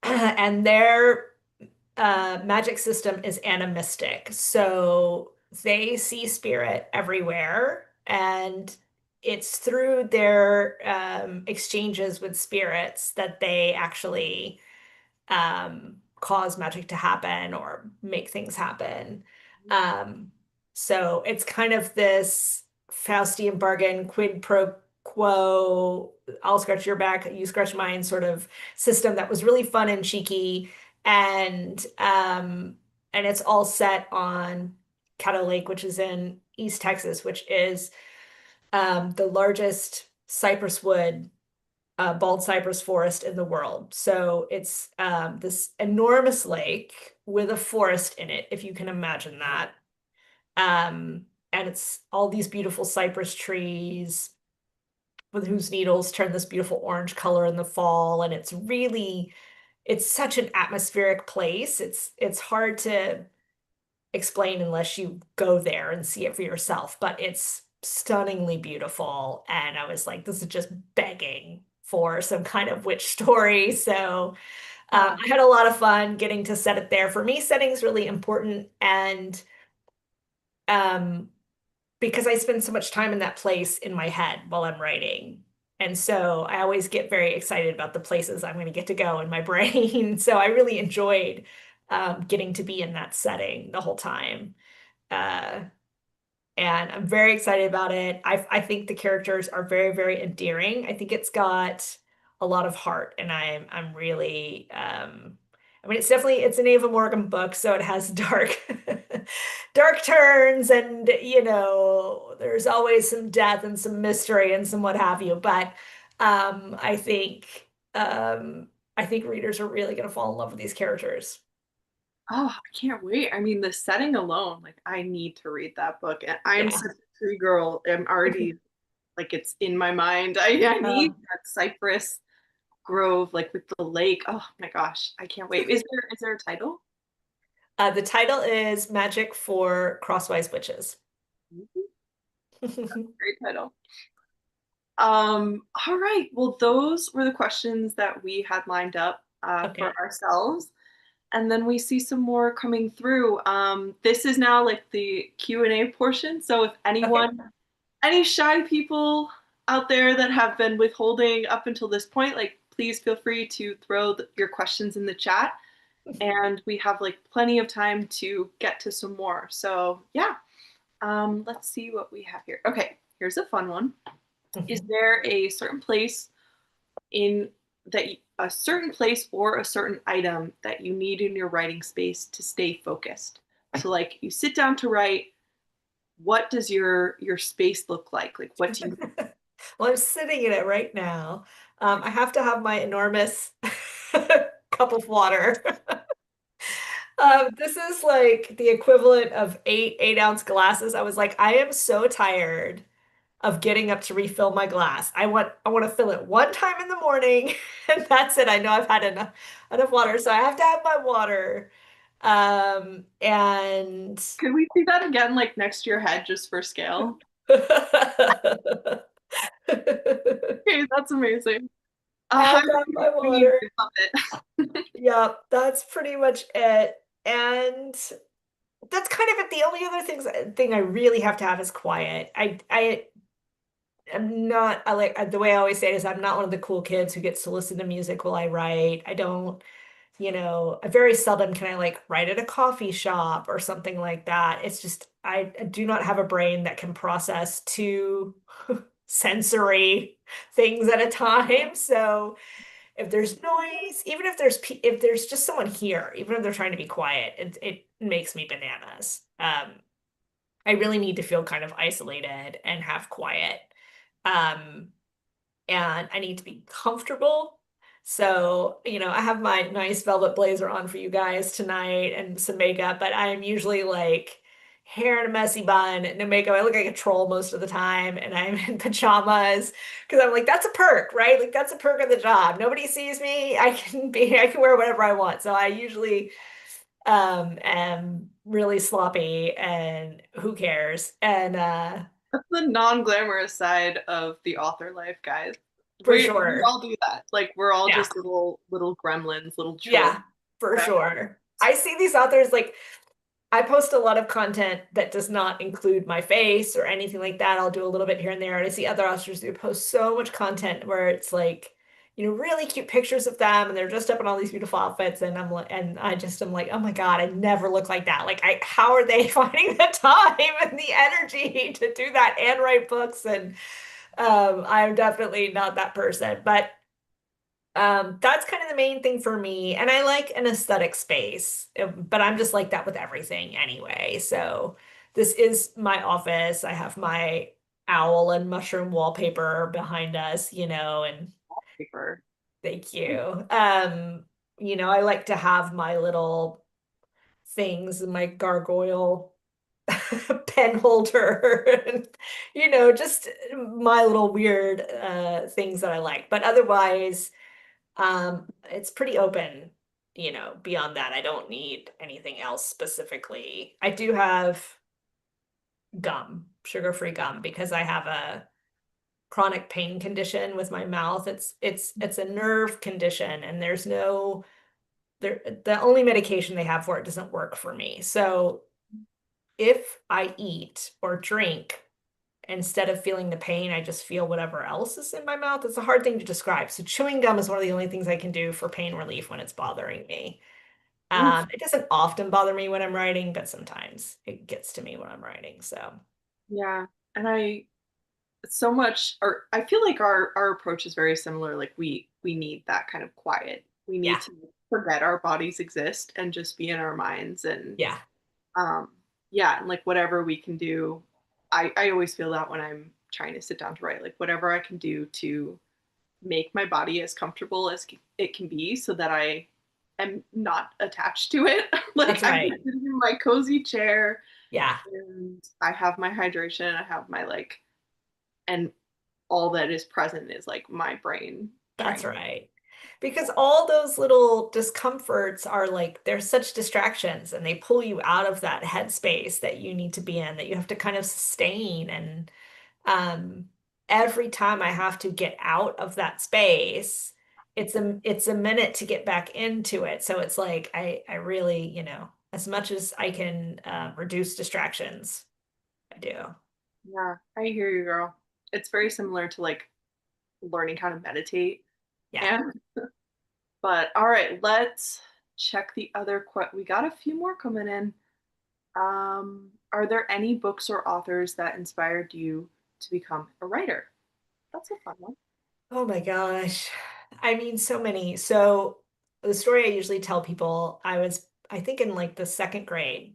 and their magic system is animistic. So they see spirit everywhere, and it's through their exchanges with spirits that they actually cause magic to happen or make things happen. Um, so it's kind of this Faustian bargain, quid pro quo, I'll scratch your back, you scratch mine sort of system that was really fun and cheeky. And it's all set on Caddo Lake, which is in East Texas, which is the largest cypress wood bald cypress forest in the world. So it's this enormous lake with a forest in it, if you can imagine that. And it's all these beautiful cypress trees with whose needles turn this beautiful orange color in the fall. And it's such an atmospheric place. It's hard to explain unless you go there and see it for yourself, but it's stunningly beautiful. And I was like, this is just begging for some kind of witch story. So I had a lot of fun getting to set it there. For me, setting's really important. And um, because I spend so much time in that place in my head while I'm writing. And so I always get very excited about the places I'm going to get to go in my brain. So I really enjoyed getting to be in that setting the whole time. Uh, and I'm very excited about it. I think the characters are very, very endearing. I think it's got a lot of heart, and I'm really I mean it's an Ava Morgan book, so it has dark dark turns and there's always some death and some mystery and some what have you. But um I think I think readers are really gonna fall in love with these characters. Oh, I can't wait. I mean, the setting alone, like I need to read that book. And I am Yeah. such a tree girl. I'm already like it's in my mind. I need Um, that cypress grove, like with the lake. Oh my gosh, I can't wait. Is there a title? the title is Magic for Crosswise Witches. Great title. All right. Well, those were the questions that we had lined up for Okay. ourselves. And then we see some more coming through. This is now like the Q&A portion. So if Okay. any shy people out there that have been withholding up until this point, like please feel free to throw your questions in the chat. And we have like plenty of time to get to some more. So yeah, let's see what we have here. Okay, here's a fun one. Is there a certain place in that a certain place or a certain item that you need in your writing space to stay focused? So like you sit down to write, what does your space look like? Like what do you Well, I'm sitting in it right now. I have to have my enormous cup of water. This is like the equivalent of eight-ounce glasses. I was like, I am so tired of getting up to refill my glass. I want to fill it one time in the morning, and that's it. I know I've had enough water, so I have to have my water. And Can we see that again like next to your head just for scale? Okay, that's amazing. A I high have to have my queen, water. I love it. Yeah, that's pretty much it. And that's kind of it. The only other thing I really have to have is quiet. I am not I like the way I always say it is I'm not one of the cool kids who gets to listen to music while I write. I don't, I very seldom can I like write at a coffee shop or something like that. It's just I do not have a brain that can process two sensory things at a time. So if there's noise, even if there's just someone here, even if they're trying to be quiet, it makes me bananas. I really need to feel kind of isolated and have quiet. Um, and I need to be comfortable. So, I have my nice velvet blazer on for you guys tonight and some makeup, but I am usually like hair in a messy bun, no makeup. I look like a troll most of the time, and I'm in pajamas because I'm like, that's a perk, right? Like that's a perk of the job. Nobody sees me. I can wear whatever I want. So I usually am really sloppy and who cares? And That's the non-glamorous side of the author life, guys. for We sure. all do that. Like we're all Yeah. just little gremlins, little trolls. Yeah, for sure. I see these authors like I post a lot of content that does not include my face or anything like that. I'll do a little bit here and there. And I see other authors who post so much content where it's like, really cute pictures of them and they're dressed up in all these beautiful outfits. And I just am like, oh my God, I never look like that. Like how are they finding the time and the energy to do that and write books? And I'm definitely not that person. But that's kind of the main thing for me. And I like an aesthetic space, but I'm just like that with everything anyway. So this is my office. I have my owl and mushroom wallpaper behind us, and Paper. thank you. I like to have my little things, my gargoyle pen holder, and just my little weird things that I like. But otherwise, it's pretty open, beyond that. I don't need anything else specifically. I do have gum, sugar-free gum, because I have a chronic pain condition with my mouth. It's a nerve condition, and the only medication they have for it doesn't work for me. So if I eat or drink, instead of feeling the pain, I just feel whatever else is in my mouth. It's a hard thing to describe. So chewing gum is one of the only things I can do for pain relief when it's bothering me. Oof. It doesn't often bother me when I'm writing, but sometimes it gets to me when I'm writing. So Yeah. And so much or I feel like our approach is very similar. Like we need that kind of quiet. We need yeah, to forget our bodies exist and just be in our minds and yeah, um yeah, and like whatever we can do. I always feel that when I'm trying to sit down to write, like whatever I can do to make my body as comfortable as it can be so that I am not attached to it. that's Like I'm right. just sitting in my cozy chair Yeah, and I have my hydration, I have my like and all that is present is like my brain that's trying. right. Because all those little discomforts are like, they're such distractions and they pull you out of that headspace that you need to be in, that you have to kind of sustain. And um, every time I have to get out of that space, it's a minute to get back into it. So it's like I really, as much as I can reduce distractions, I do. Yeah, I hear you, girl. It's very similar to like learning how to meditate. Yeah. And but all right, let's check the other we got a few more coming in. Are there any books or authors that inspired you to become a writer? That's a fun one. Oh my gosh. I mean, so many. So the story I usually tell people, I think in like the second grade,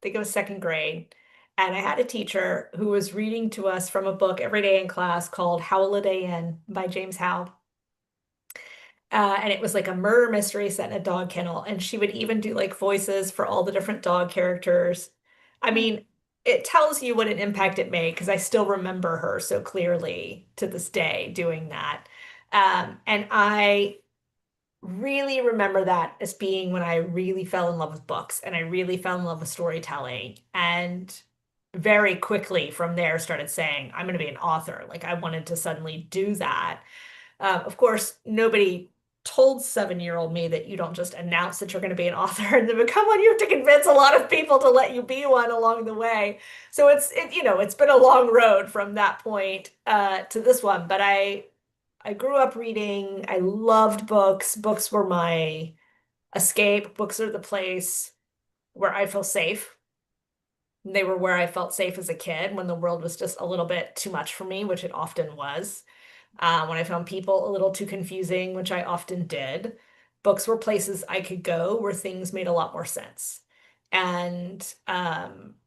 think it was second grade. And I had a teacher who was reading to us from a book every day in class called Howl a Day In by James Howe. And it was like a murder mystery set in a dog kennel. And she would even do like voices for all the different dog characters. I Oh, mean, it tells you what an impact it made because I still remember her so clearly to this day doing that. And I really remember that as being when I really fell in love with books and I really fell in love with storytelling. And very quickly from there started saying, I'm going to be an author. Like I wanted to suddenly do that. Of course, nobody told 7-year-old me that you don't just announce that you're going to be an author and then become one. You have to convince a lot of people to let you be one along the way. So it's been a long road from that point to this one. But I grew up reading. I loved books. Books were my escape. Books are the place where I feel safe. They were where I felt safe as a kid when the world was just a little bit too much for me, which it often was. When I found people a little too confusing, which I often did, books were places I could go where things made a lot more sense. And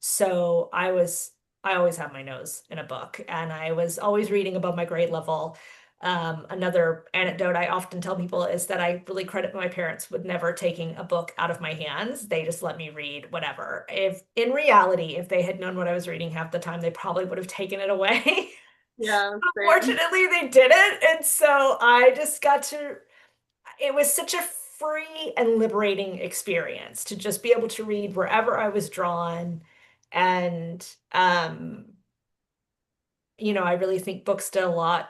so I always had my nose in a book and I was always reading above my grade level. Another anecdote I often tell people is that I really credit my parents with never taking a book out of my hands. They just let me read whatever. If in reality, if they had known what I was reading half the time, they probably would have taken it away. yeah, same. Unfortunately, they didn't. And so I just it was such a free and liberating experience to just be able to read wherever I was drawn. And, I really think books did a lot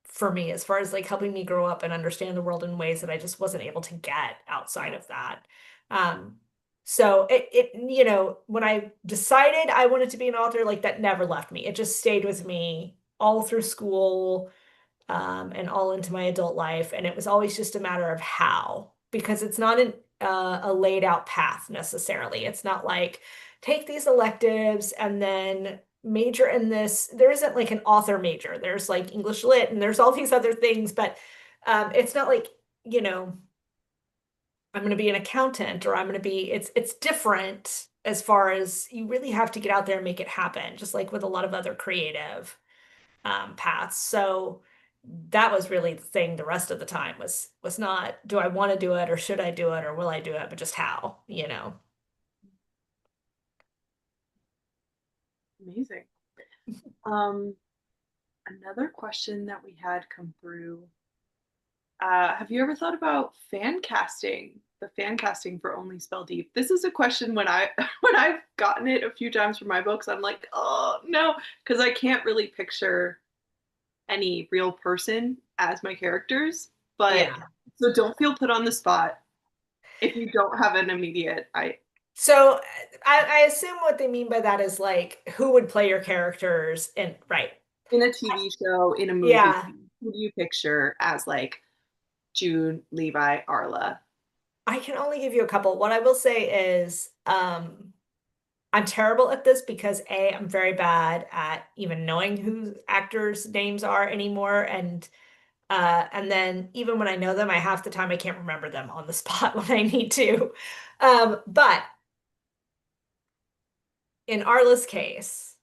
for me as far as like helping me grow up and understand the world in ways that I just wasn't able to get outside of that. Um, so when I decided I wanted to be an author, like that never left me. It just stayed with me all through school, and all into my adult life. And it was always just a matter of how, because it's not a laid out path necessarily. It's not like take these electives and then major in this. There isn't like an author major. There's like English lit and there's all these other things, but it's not like, you know, I'm going to be an accountant or I'm going to be, it's different as far as you really have to get out there and make it happen, just like with a lot of other creative paths. So that was really the thing the rest of the time was not do I want to do it or should I do it or will I do it, but just how. Amazing. Um, Another question that we had come through. Have you ever thought about fan casting? The fan casting for Only Spell Deep. This is a question when I when I've gotten it a few times for my books, I'm like, oh no, because I can't really picture any real person as my characters. But Yeah. so don't feel put on the spot if you don't have an immediate. So I assume what they mean by that is like who would play your characters in right. In a TV show, in a movie, Yeah. who do you picture as like June, Levi, Arla? I can only give you a couple. What I will say is I'm terrible at this because I'm very bad at even knowing who actors' names are anymore. And then even when I know them, I half the time I can't remember them on the spot when I need to. But in Arla's case,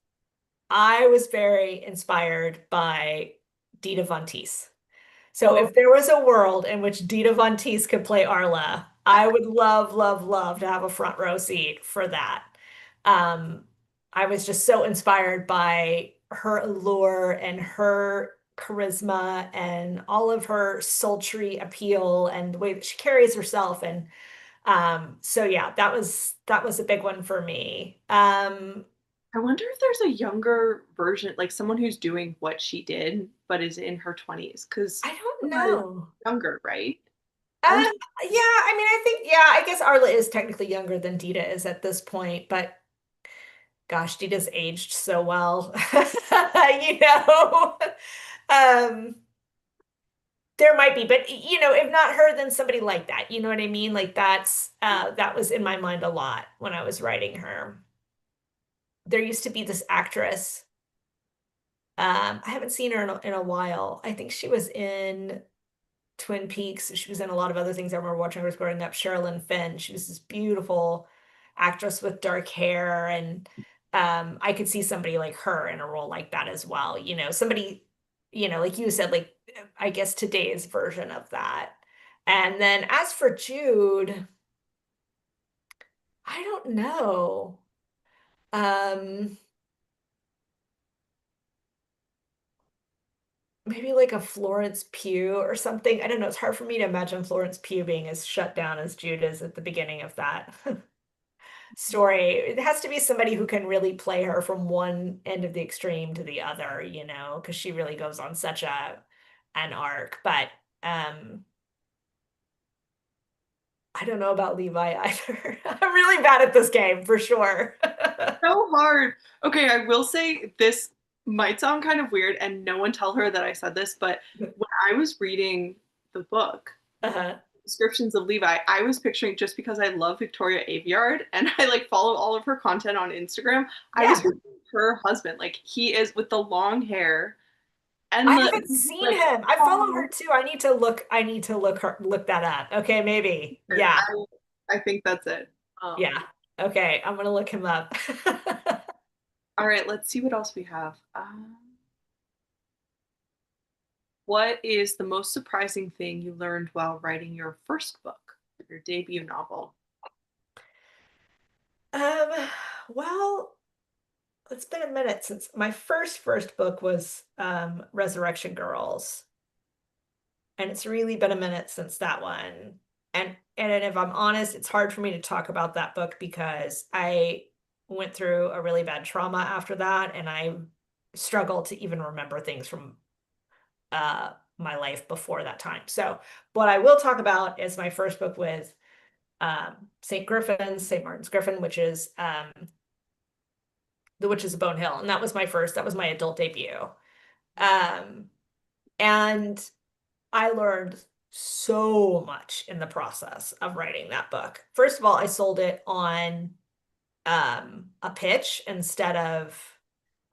I was very inspired by Dita Von Teese. So Oh, if there was a world in which Dita Von Teese could play Arla, I would love, love, love to have a front row seat for that. Um, I was just so inspired by her allure and her charisma and all of her sultry appeal and the way that she carries herself. And so yeah, that was a big one for me. I wonder if there's a younger version, like someone who's doing what she did, but is in her 20s, because I don't know. younger, right? Um, I was, yeah, I mean, I think, yeah, I guess Arla is technically younger than Dita is at this point, but gosh, Dita's aged so well. You know. Um, there might be, but if not her, then somebody like that. You know what I mean? Like that was in my mind a lot when I was writing her. There used to be this actress. I haven't seen her in a while. I think she was in Twin Peaks. She was in a lot of other things. I remember watching her growing up. Sherilyn Fenn. She was this beautiful actress with dark hair, and I could see somebody like her in a role like that as well. Somebody, like you said, like I guess today's version of that. And then as for Jude, I don't know. Um, Maybe like a Florence Pugh or something. I don't know. It's hard for me to imagine Florence Pugh being as shut down as Jude is at the beginning of that story. It has to be somebody who can really play her from one end of the extreme to the other, because she really goes on such an arc. But I don't know about Levi either. I'm really bad at this game for sure. so hard. Okay, I will say this might sound kind of weird, and no one tell her that I said this, but when I was reading the book, Uh-huh. descriptions of Levi, I was picturing, just because I love Victoria Aveyard and I like follow all of her content on Instagram, I was Yeah. picturing her husband. Like he is with the long hair I and the haven't seen like, him. I follow oh, her too. I need to look that up. Okay, maybe. Yeah. I think that's it. Yeah. Okay, I'm gonna look him up. All right, let's see what else we have. What is the most surprising thing you learned while writing your first book, your debut novel? Um, well, it's been a minute since my first book was Resurrection Girls, and it's really been a minute since that one. And if I'm honest, it's hard for me to talk about that book because I went through a really bad trauma after that, and I struggle to even remember things from my life before that time. So what I will talk about is my first book with St. Martin's Griffin, which is The Witches of Bone Hill. And that was my adult debut. Um, and I learned so much in the process of writing that book. First of all, I sold it on a pitch instead of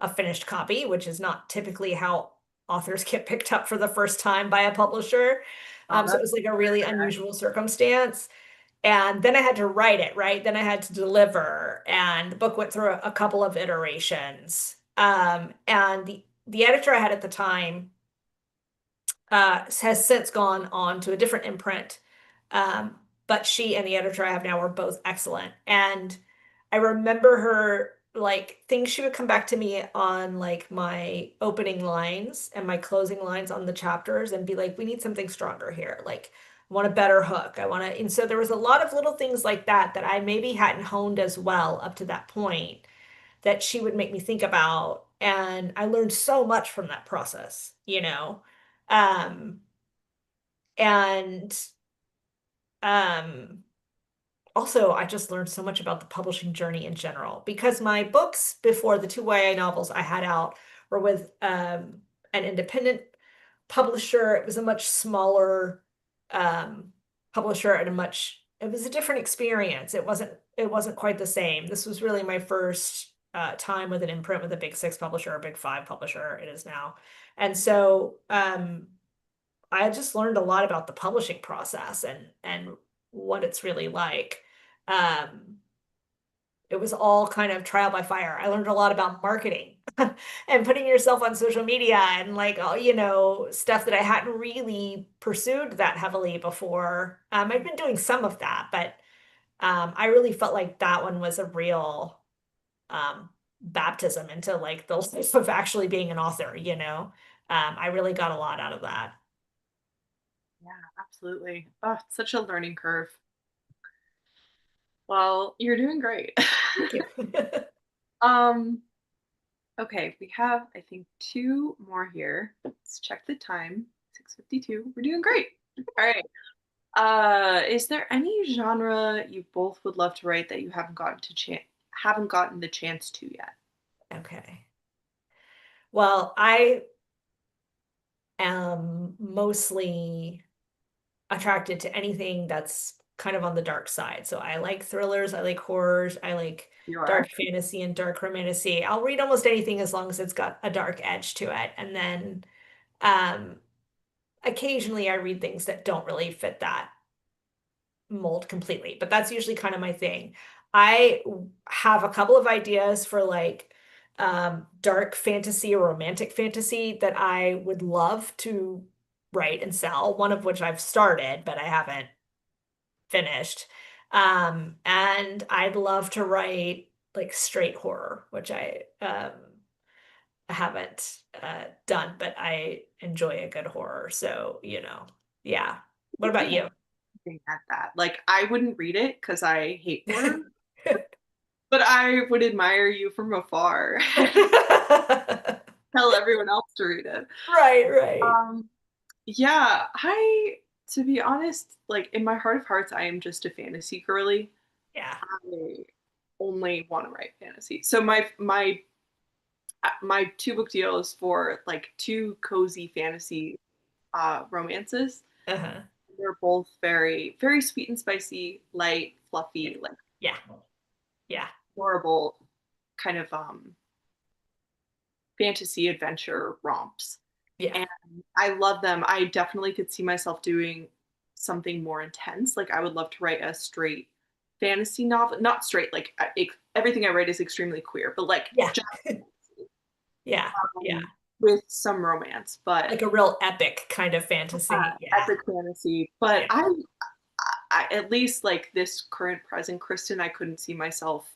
a finished copy, which is not typically how authors get picked up for the first time by a publisher. So it was like a really unusual circumstance. And then I had to write it, right? Then I had to deliver, and the book went through a couple of iterations. And the editor I had at the time has since gone on to a different imprint. But she and the editor I have now were both excellent. And I remember her like things she would come back to me on like my opening lines and my closing lines on the chapters and be like, we need something stronger here. Like, I want a better hook. And so there was a lot of little things like that that I maybe hadn't honed as well up to that point that she would make me think about. And I learned so much from that process. Um, and um, Also, I just learned so much about the publishing journey in general because my books before the two YA novels I had out were with an independent publisher. It was a much smaller publisher and it was a different experience. It wasn't quite the same. This was really my first time with an imprint with a big six publisher, a big five publisher, it is now. And so I just learned a lot about the publishing process and what it's really like. Um, it was all kind of trial by fire. I learned a lot about marketing and putting yourself on social media and like all, stuff that I hadn't really pursued that heavily before. I'd been doing some of that, but I really felt like that one was a real baptism into like the life of actually being an author. I really got a lot out of that. Yeah, absolutely. Oh, it's such a learning curve. Well, you're doing great. Thank you. Um, Okay, we have, I think, two more here. Let's check the time. 6:52. We're doing great. All right. Is there any genre you both would love to write that you haven't gotten the chance to yet? Okay. Well, I am mostly attracted to anything that's kind of on the dark side. So I like thrillers, I like horrors, I like You dark are? fantasy and dark romantasy. I'll read almost anything as long as it's got a dark edge to it. And then um occasionally I read things that don't really fit that mold completely, but that's usually kind of my thing. I have a couple of ideas for like dark fantasy or romantic fantasy that I would love to write and sell, one of which I've started, but I haven't finished. And I'd love to write like straight horror, which I haven't done, but I enjoy a good horror. So, yeah. What about you? Looking at that. Like, I wouldn't read it because I hate horror, but I would admire you from afar. Tell everyone else to read it. Right, right. Um, yeah, to be honest, like in my heart of hearts, I am just a fantasy girly. Yeah. I only want to write fantasy. So my two book deal is for like two cozy fantasy romances. Uh-huh. They're both very, very sweet and spicy, light, fluffy, like Yeah. Yeah. horrible kind of fantasy adventure romps. Yeah. And I love them. I definitely could see myself doing something more intense. Like I would love to write a straight fantasy novel, not straight, like everything I write is extremely queer, but like Yeah. just Yeah. Yeah. with some romance, but Like a real epic kind of fantasy. Yeah. epic fantasy. But Yeah. I at least like this current present Kristen, I couldn't see myself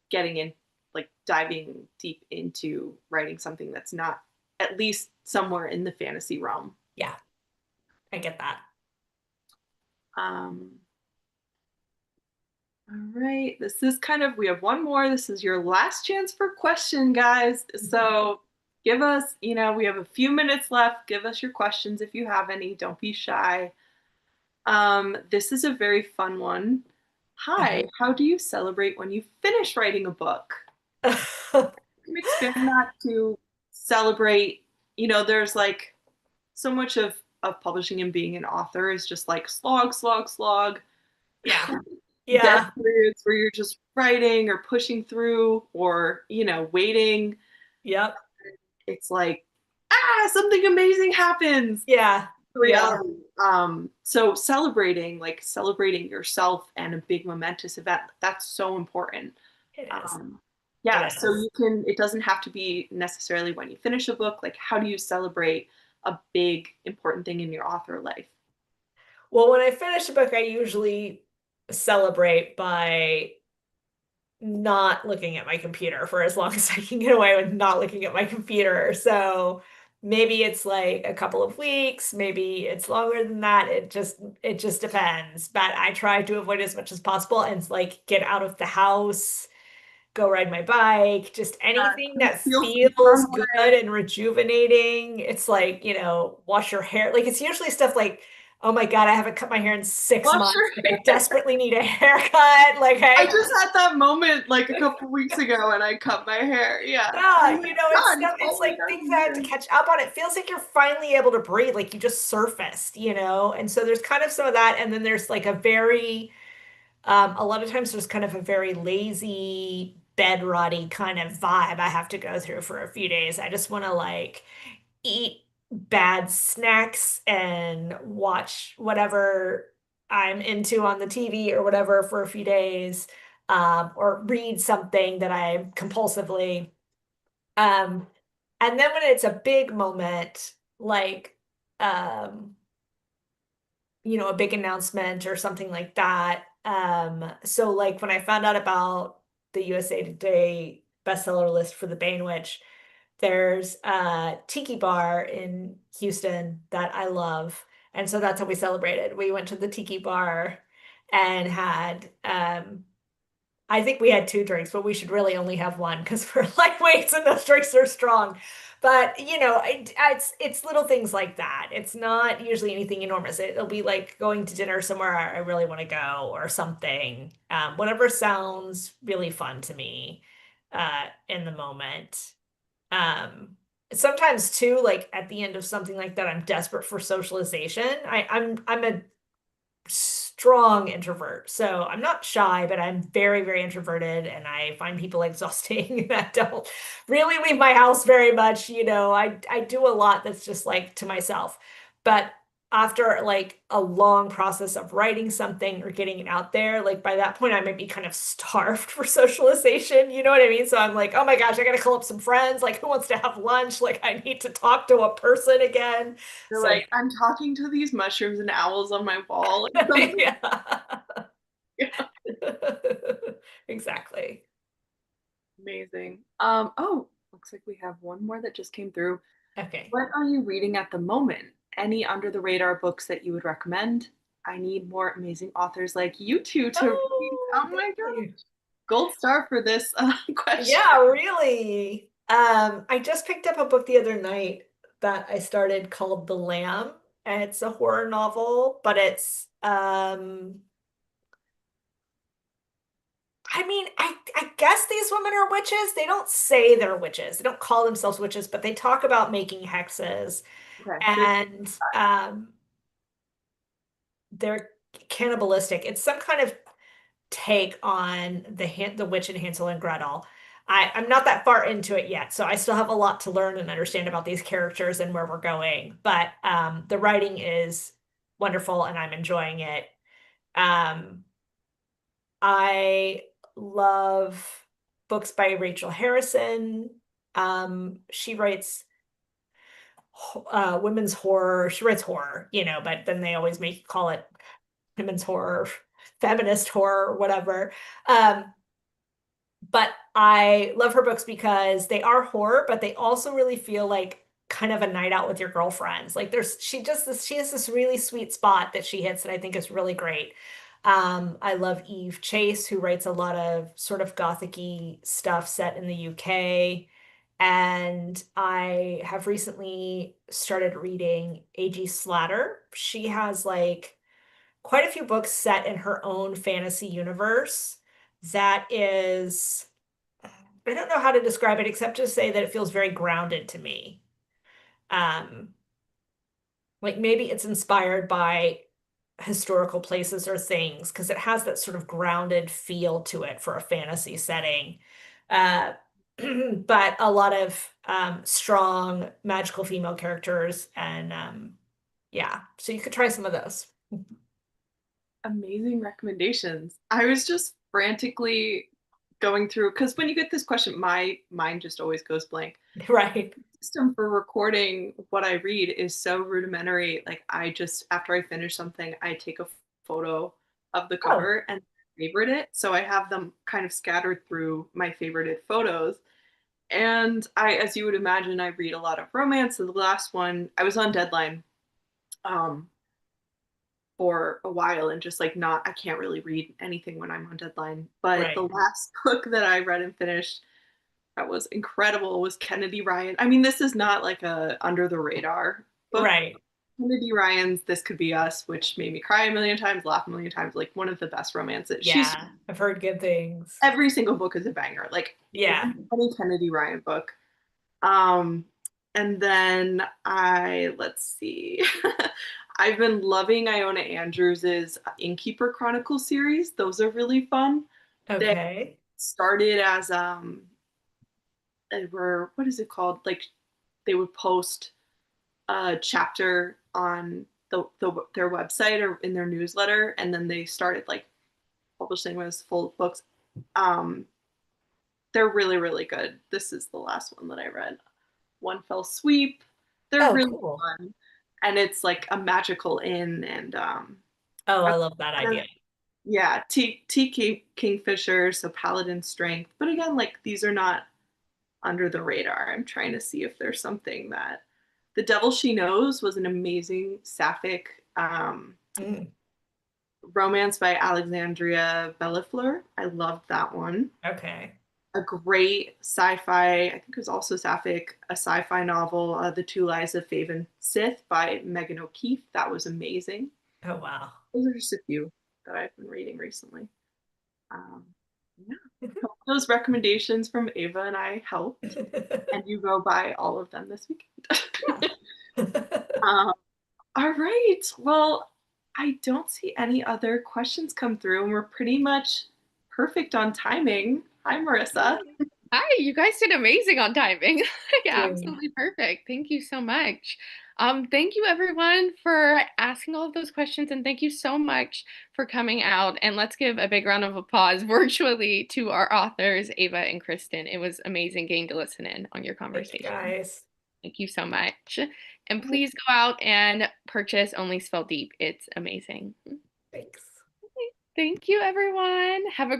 getting in, like diving deep into writing something that's not at least somewhere in the fantasy realm. Yeah. I get that. Um, all right, this is kind of, we have one more. This is your last chance for question, guys. So give us, we have a few minutes left. Give us your questions if you have any. Don't be shy. This is a very fun one. Hi, how do you celebrate when you finish writing a book? Uh-huh. You can expand that to celebrate, there's like so much of publishing and being an author is just like slog, slog, slog. Yeah. Death Yeah. periods where you're just writing or pushing through or, waiting. Yep. It's like, something amazing happens. Yeah. Yeah. Reality. So celebrating yourself and a big momentous event, that's so important. It is. Um, yeah, It so is. it doesn't have to be necessarily when you finish a book. Like, how do you celebrate a big, important thing in your author life? Well, when I finish a book, I usually celebrate by not looking at my computer for as long as I can get away with not looking at my computer. So maybe it's like a couple of weeks, maybe it's longer than that. It just depends. But I try to avoid as much as possible and like get out of the house, go ride my bike, just anything that Feel feels good and rejuvenating. It's like, wash your hair. Like it's usually stuff like, oh my God, I haven't cut my hair in 6 months. Like I desperately need a haircut. Like I just had that moment like a couple weeks ago and I cut my hair. Yeah. yeah, Oh my it's God. stuff, Oh it's my like God, things I have to catch up on. It feels like you're finally able to breathe, like you just surfaced. And so there's kind of some of that, and then there's like a lot of times there's kind of a very lazy, bed rotty kind of vibe I have to go through for a few days. I just want to like eat bad snacks and watch whatever I'm into on the TV or whatever for a few days, or read something that I compulsively. Um, and then when it's a big moment, like um, a big announcement or something like that. So like when I found out about the USA Today bestseller list for The Bane Witch, there's a tiki bar in Houston that I love. And so that's how we celebrated. We went to the tiki bar and had I think we had two drinks, but we should really only have one because we're lightweights and those drinks are strong. But it's little things like that. It's not usually anything enormous. It'll be like going to dinner somewhere I really want to go or something. Whatever sounds really fun to me in the moment. Sometimes too, like at the end of something like that, I'm desperate for socialization. I'm a strong introvert. So I'm not shy, but I'm very, very introverted and I find people exhausting and I don't really leave my house very much. I do a lot that's just like to myself. But after like a long process of writing something or getting it out there, like by that point I might be kind of starved for socialization. You know what I mean? So I'm like, oh my gosh, I gotta call up some friends. Like, who wants to have lunch? Like, I need to talk to a person again. You're So like, I'm talking to these mushrooms and owls on my wall. Or something. yeah. Yeah. Exactly. Amazing. Oh, looks like we have one more that just came through. Okay. What are you reading at the moment? Any under the radar books that you would recommend? I need more amazing authors like you two to read. Oh, Oh my thank God. you. Gold star for this question. Yeah, really. I just picked up a book the other night that I started called The Lamb, and it's a horror novel, but it's I mean, I guess these women are witches. They don't say they're witches. They don't call themselves witches, but they talk about making hexes Okay. and they're cannibalistic. It's some kind of take on the witch and Hansel and Gretel. I'm not that far into it yet, so I still have a lot to learn and understand about these characters and where we're going. But the writing is wonderful and I'm enjoying it. Um, I love books by Rachel Harrison. She writes women's horror. She writes horror, but then they always make call it women's horror, feminist horror, whatever. Um, but I love her books because they are horror, but they also really feel like kind of a night out with your girlfriends. Like she has this really sweet spot that she hits that I think is really great. I love Eve Chase, who writes a lot of sort of gothic-y stuff set in the UK. And I have recently started reading A.G. Slatter. She has like quite a few books set in her own fantasy universe that is, I don't know how to describe it except to say that it feels very grounded to me. Um, like maybe it's inspired by historical places or things because it has that sort of grounded feel to it for a fantasy setting. Uh, but a lot of strong magical female characters and yeah, so you could try some of those. Amazing recommendations. I was just frantically going through because when you get this question, my mind just always goes blank. Right. System for recording what I read is so rudimentary. Like I just after I finish something, I take a photo of the Oh, cover and favorite it. So I have them kind of scattered through my favorited photos. And as you would imagine, I read a lot of romance. So the last one, I was on deadline um, for a while and just like not, I can't really read anything when I'm on deadline. But the right. last book that I read and finished that was incredible was Kennedy Ryan. I mean, this is not like a under the radar book. Right. Kennedy Ryan's This Could Be Us, which made me cry a million times, laugh a million times, like one of the best romances. She's Yeah, I've heard good things. every single book is a banger. Like Yeah. any Kennedy Ryan book. Um, and then let's see. I've been loving Iona Andrews's Innkeeper Chronicle series. Those are really fun. They Okay. started as they were what is it called? Like they would post a chapter on their website or in their newsletter, and then they started like publishing them as full books. Um, they're really really good. This is the last one that I read. One Fell Sweep. They're Oh, really cool. fun, and it's like a magical inn, and Oh, I love that idea. yeah, T Kingfisher, so Paladin Strength. But again, like these are not under the radar. I'm trying to see if there's something that The Devil She Knows was an amazing sapphic Mm. Romance by Alexandria Bellafleur. I loved that one. Okay. A great sci-fi, I think it was also sapphic, a sci-fi novel, The Two Lives of Fav and Sith by Megan O'Keefe. That was amazing. Oh, wow. Those are just a few that I've been reading recently. Um, yeah, hope those recommendations from Ava and I helped, and you go buy all of them this weekend. um, all right. Well, I don't see any other questions come through, and we're pretty much perfect on timing. Hi, Marissa. Hi, you guys did amazing on timing. Yeah, Yeah. absolutely perfect. Thank you so much. Thank you everyone for asking all of those questions, and thank you so much for coming out. And let's give a big round of applause virtually to our authors, Ava and Kristen. It was amazing getting to listen in on your Thank you, conversation. guys. Thank you so much. And please go out and purchase Only Spell Deep. It's amazing. Thanks. Thank you, everyone. Have a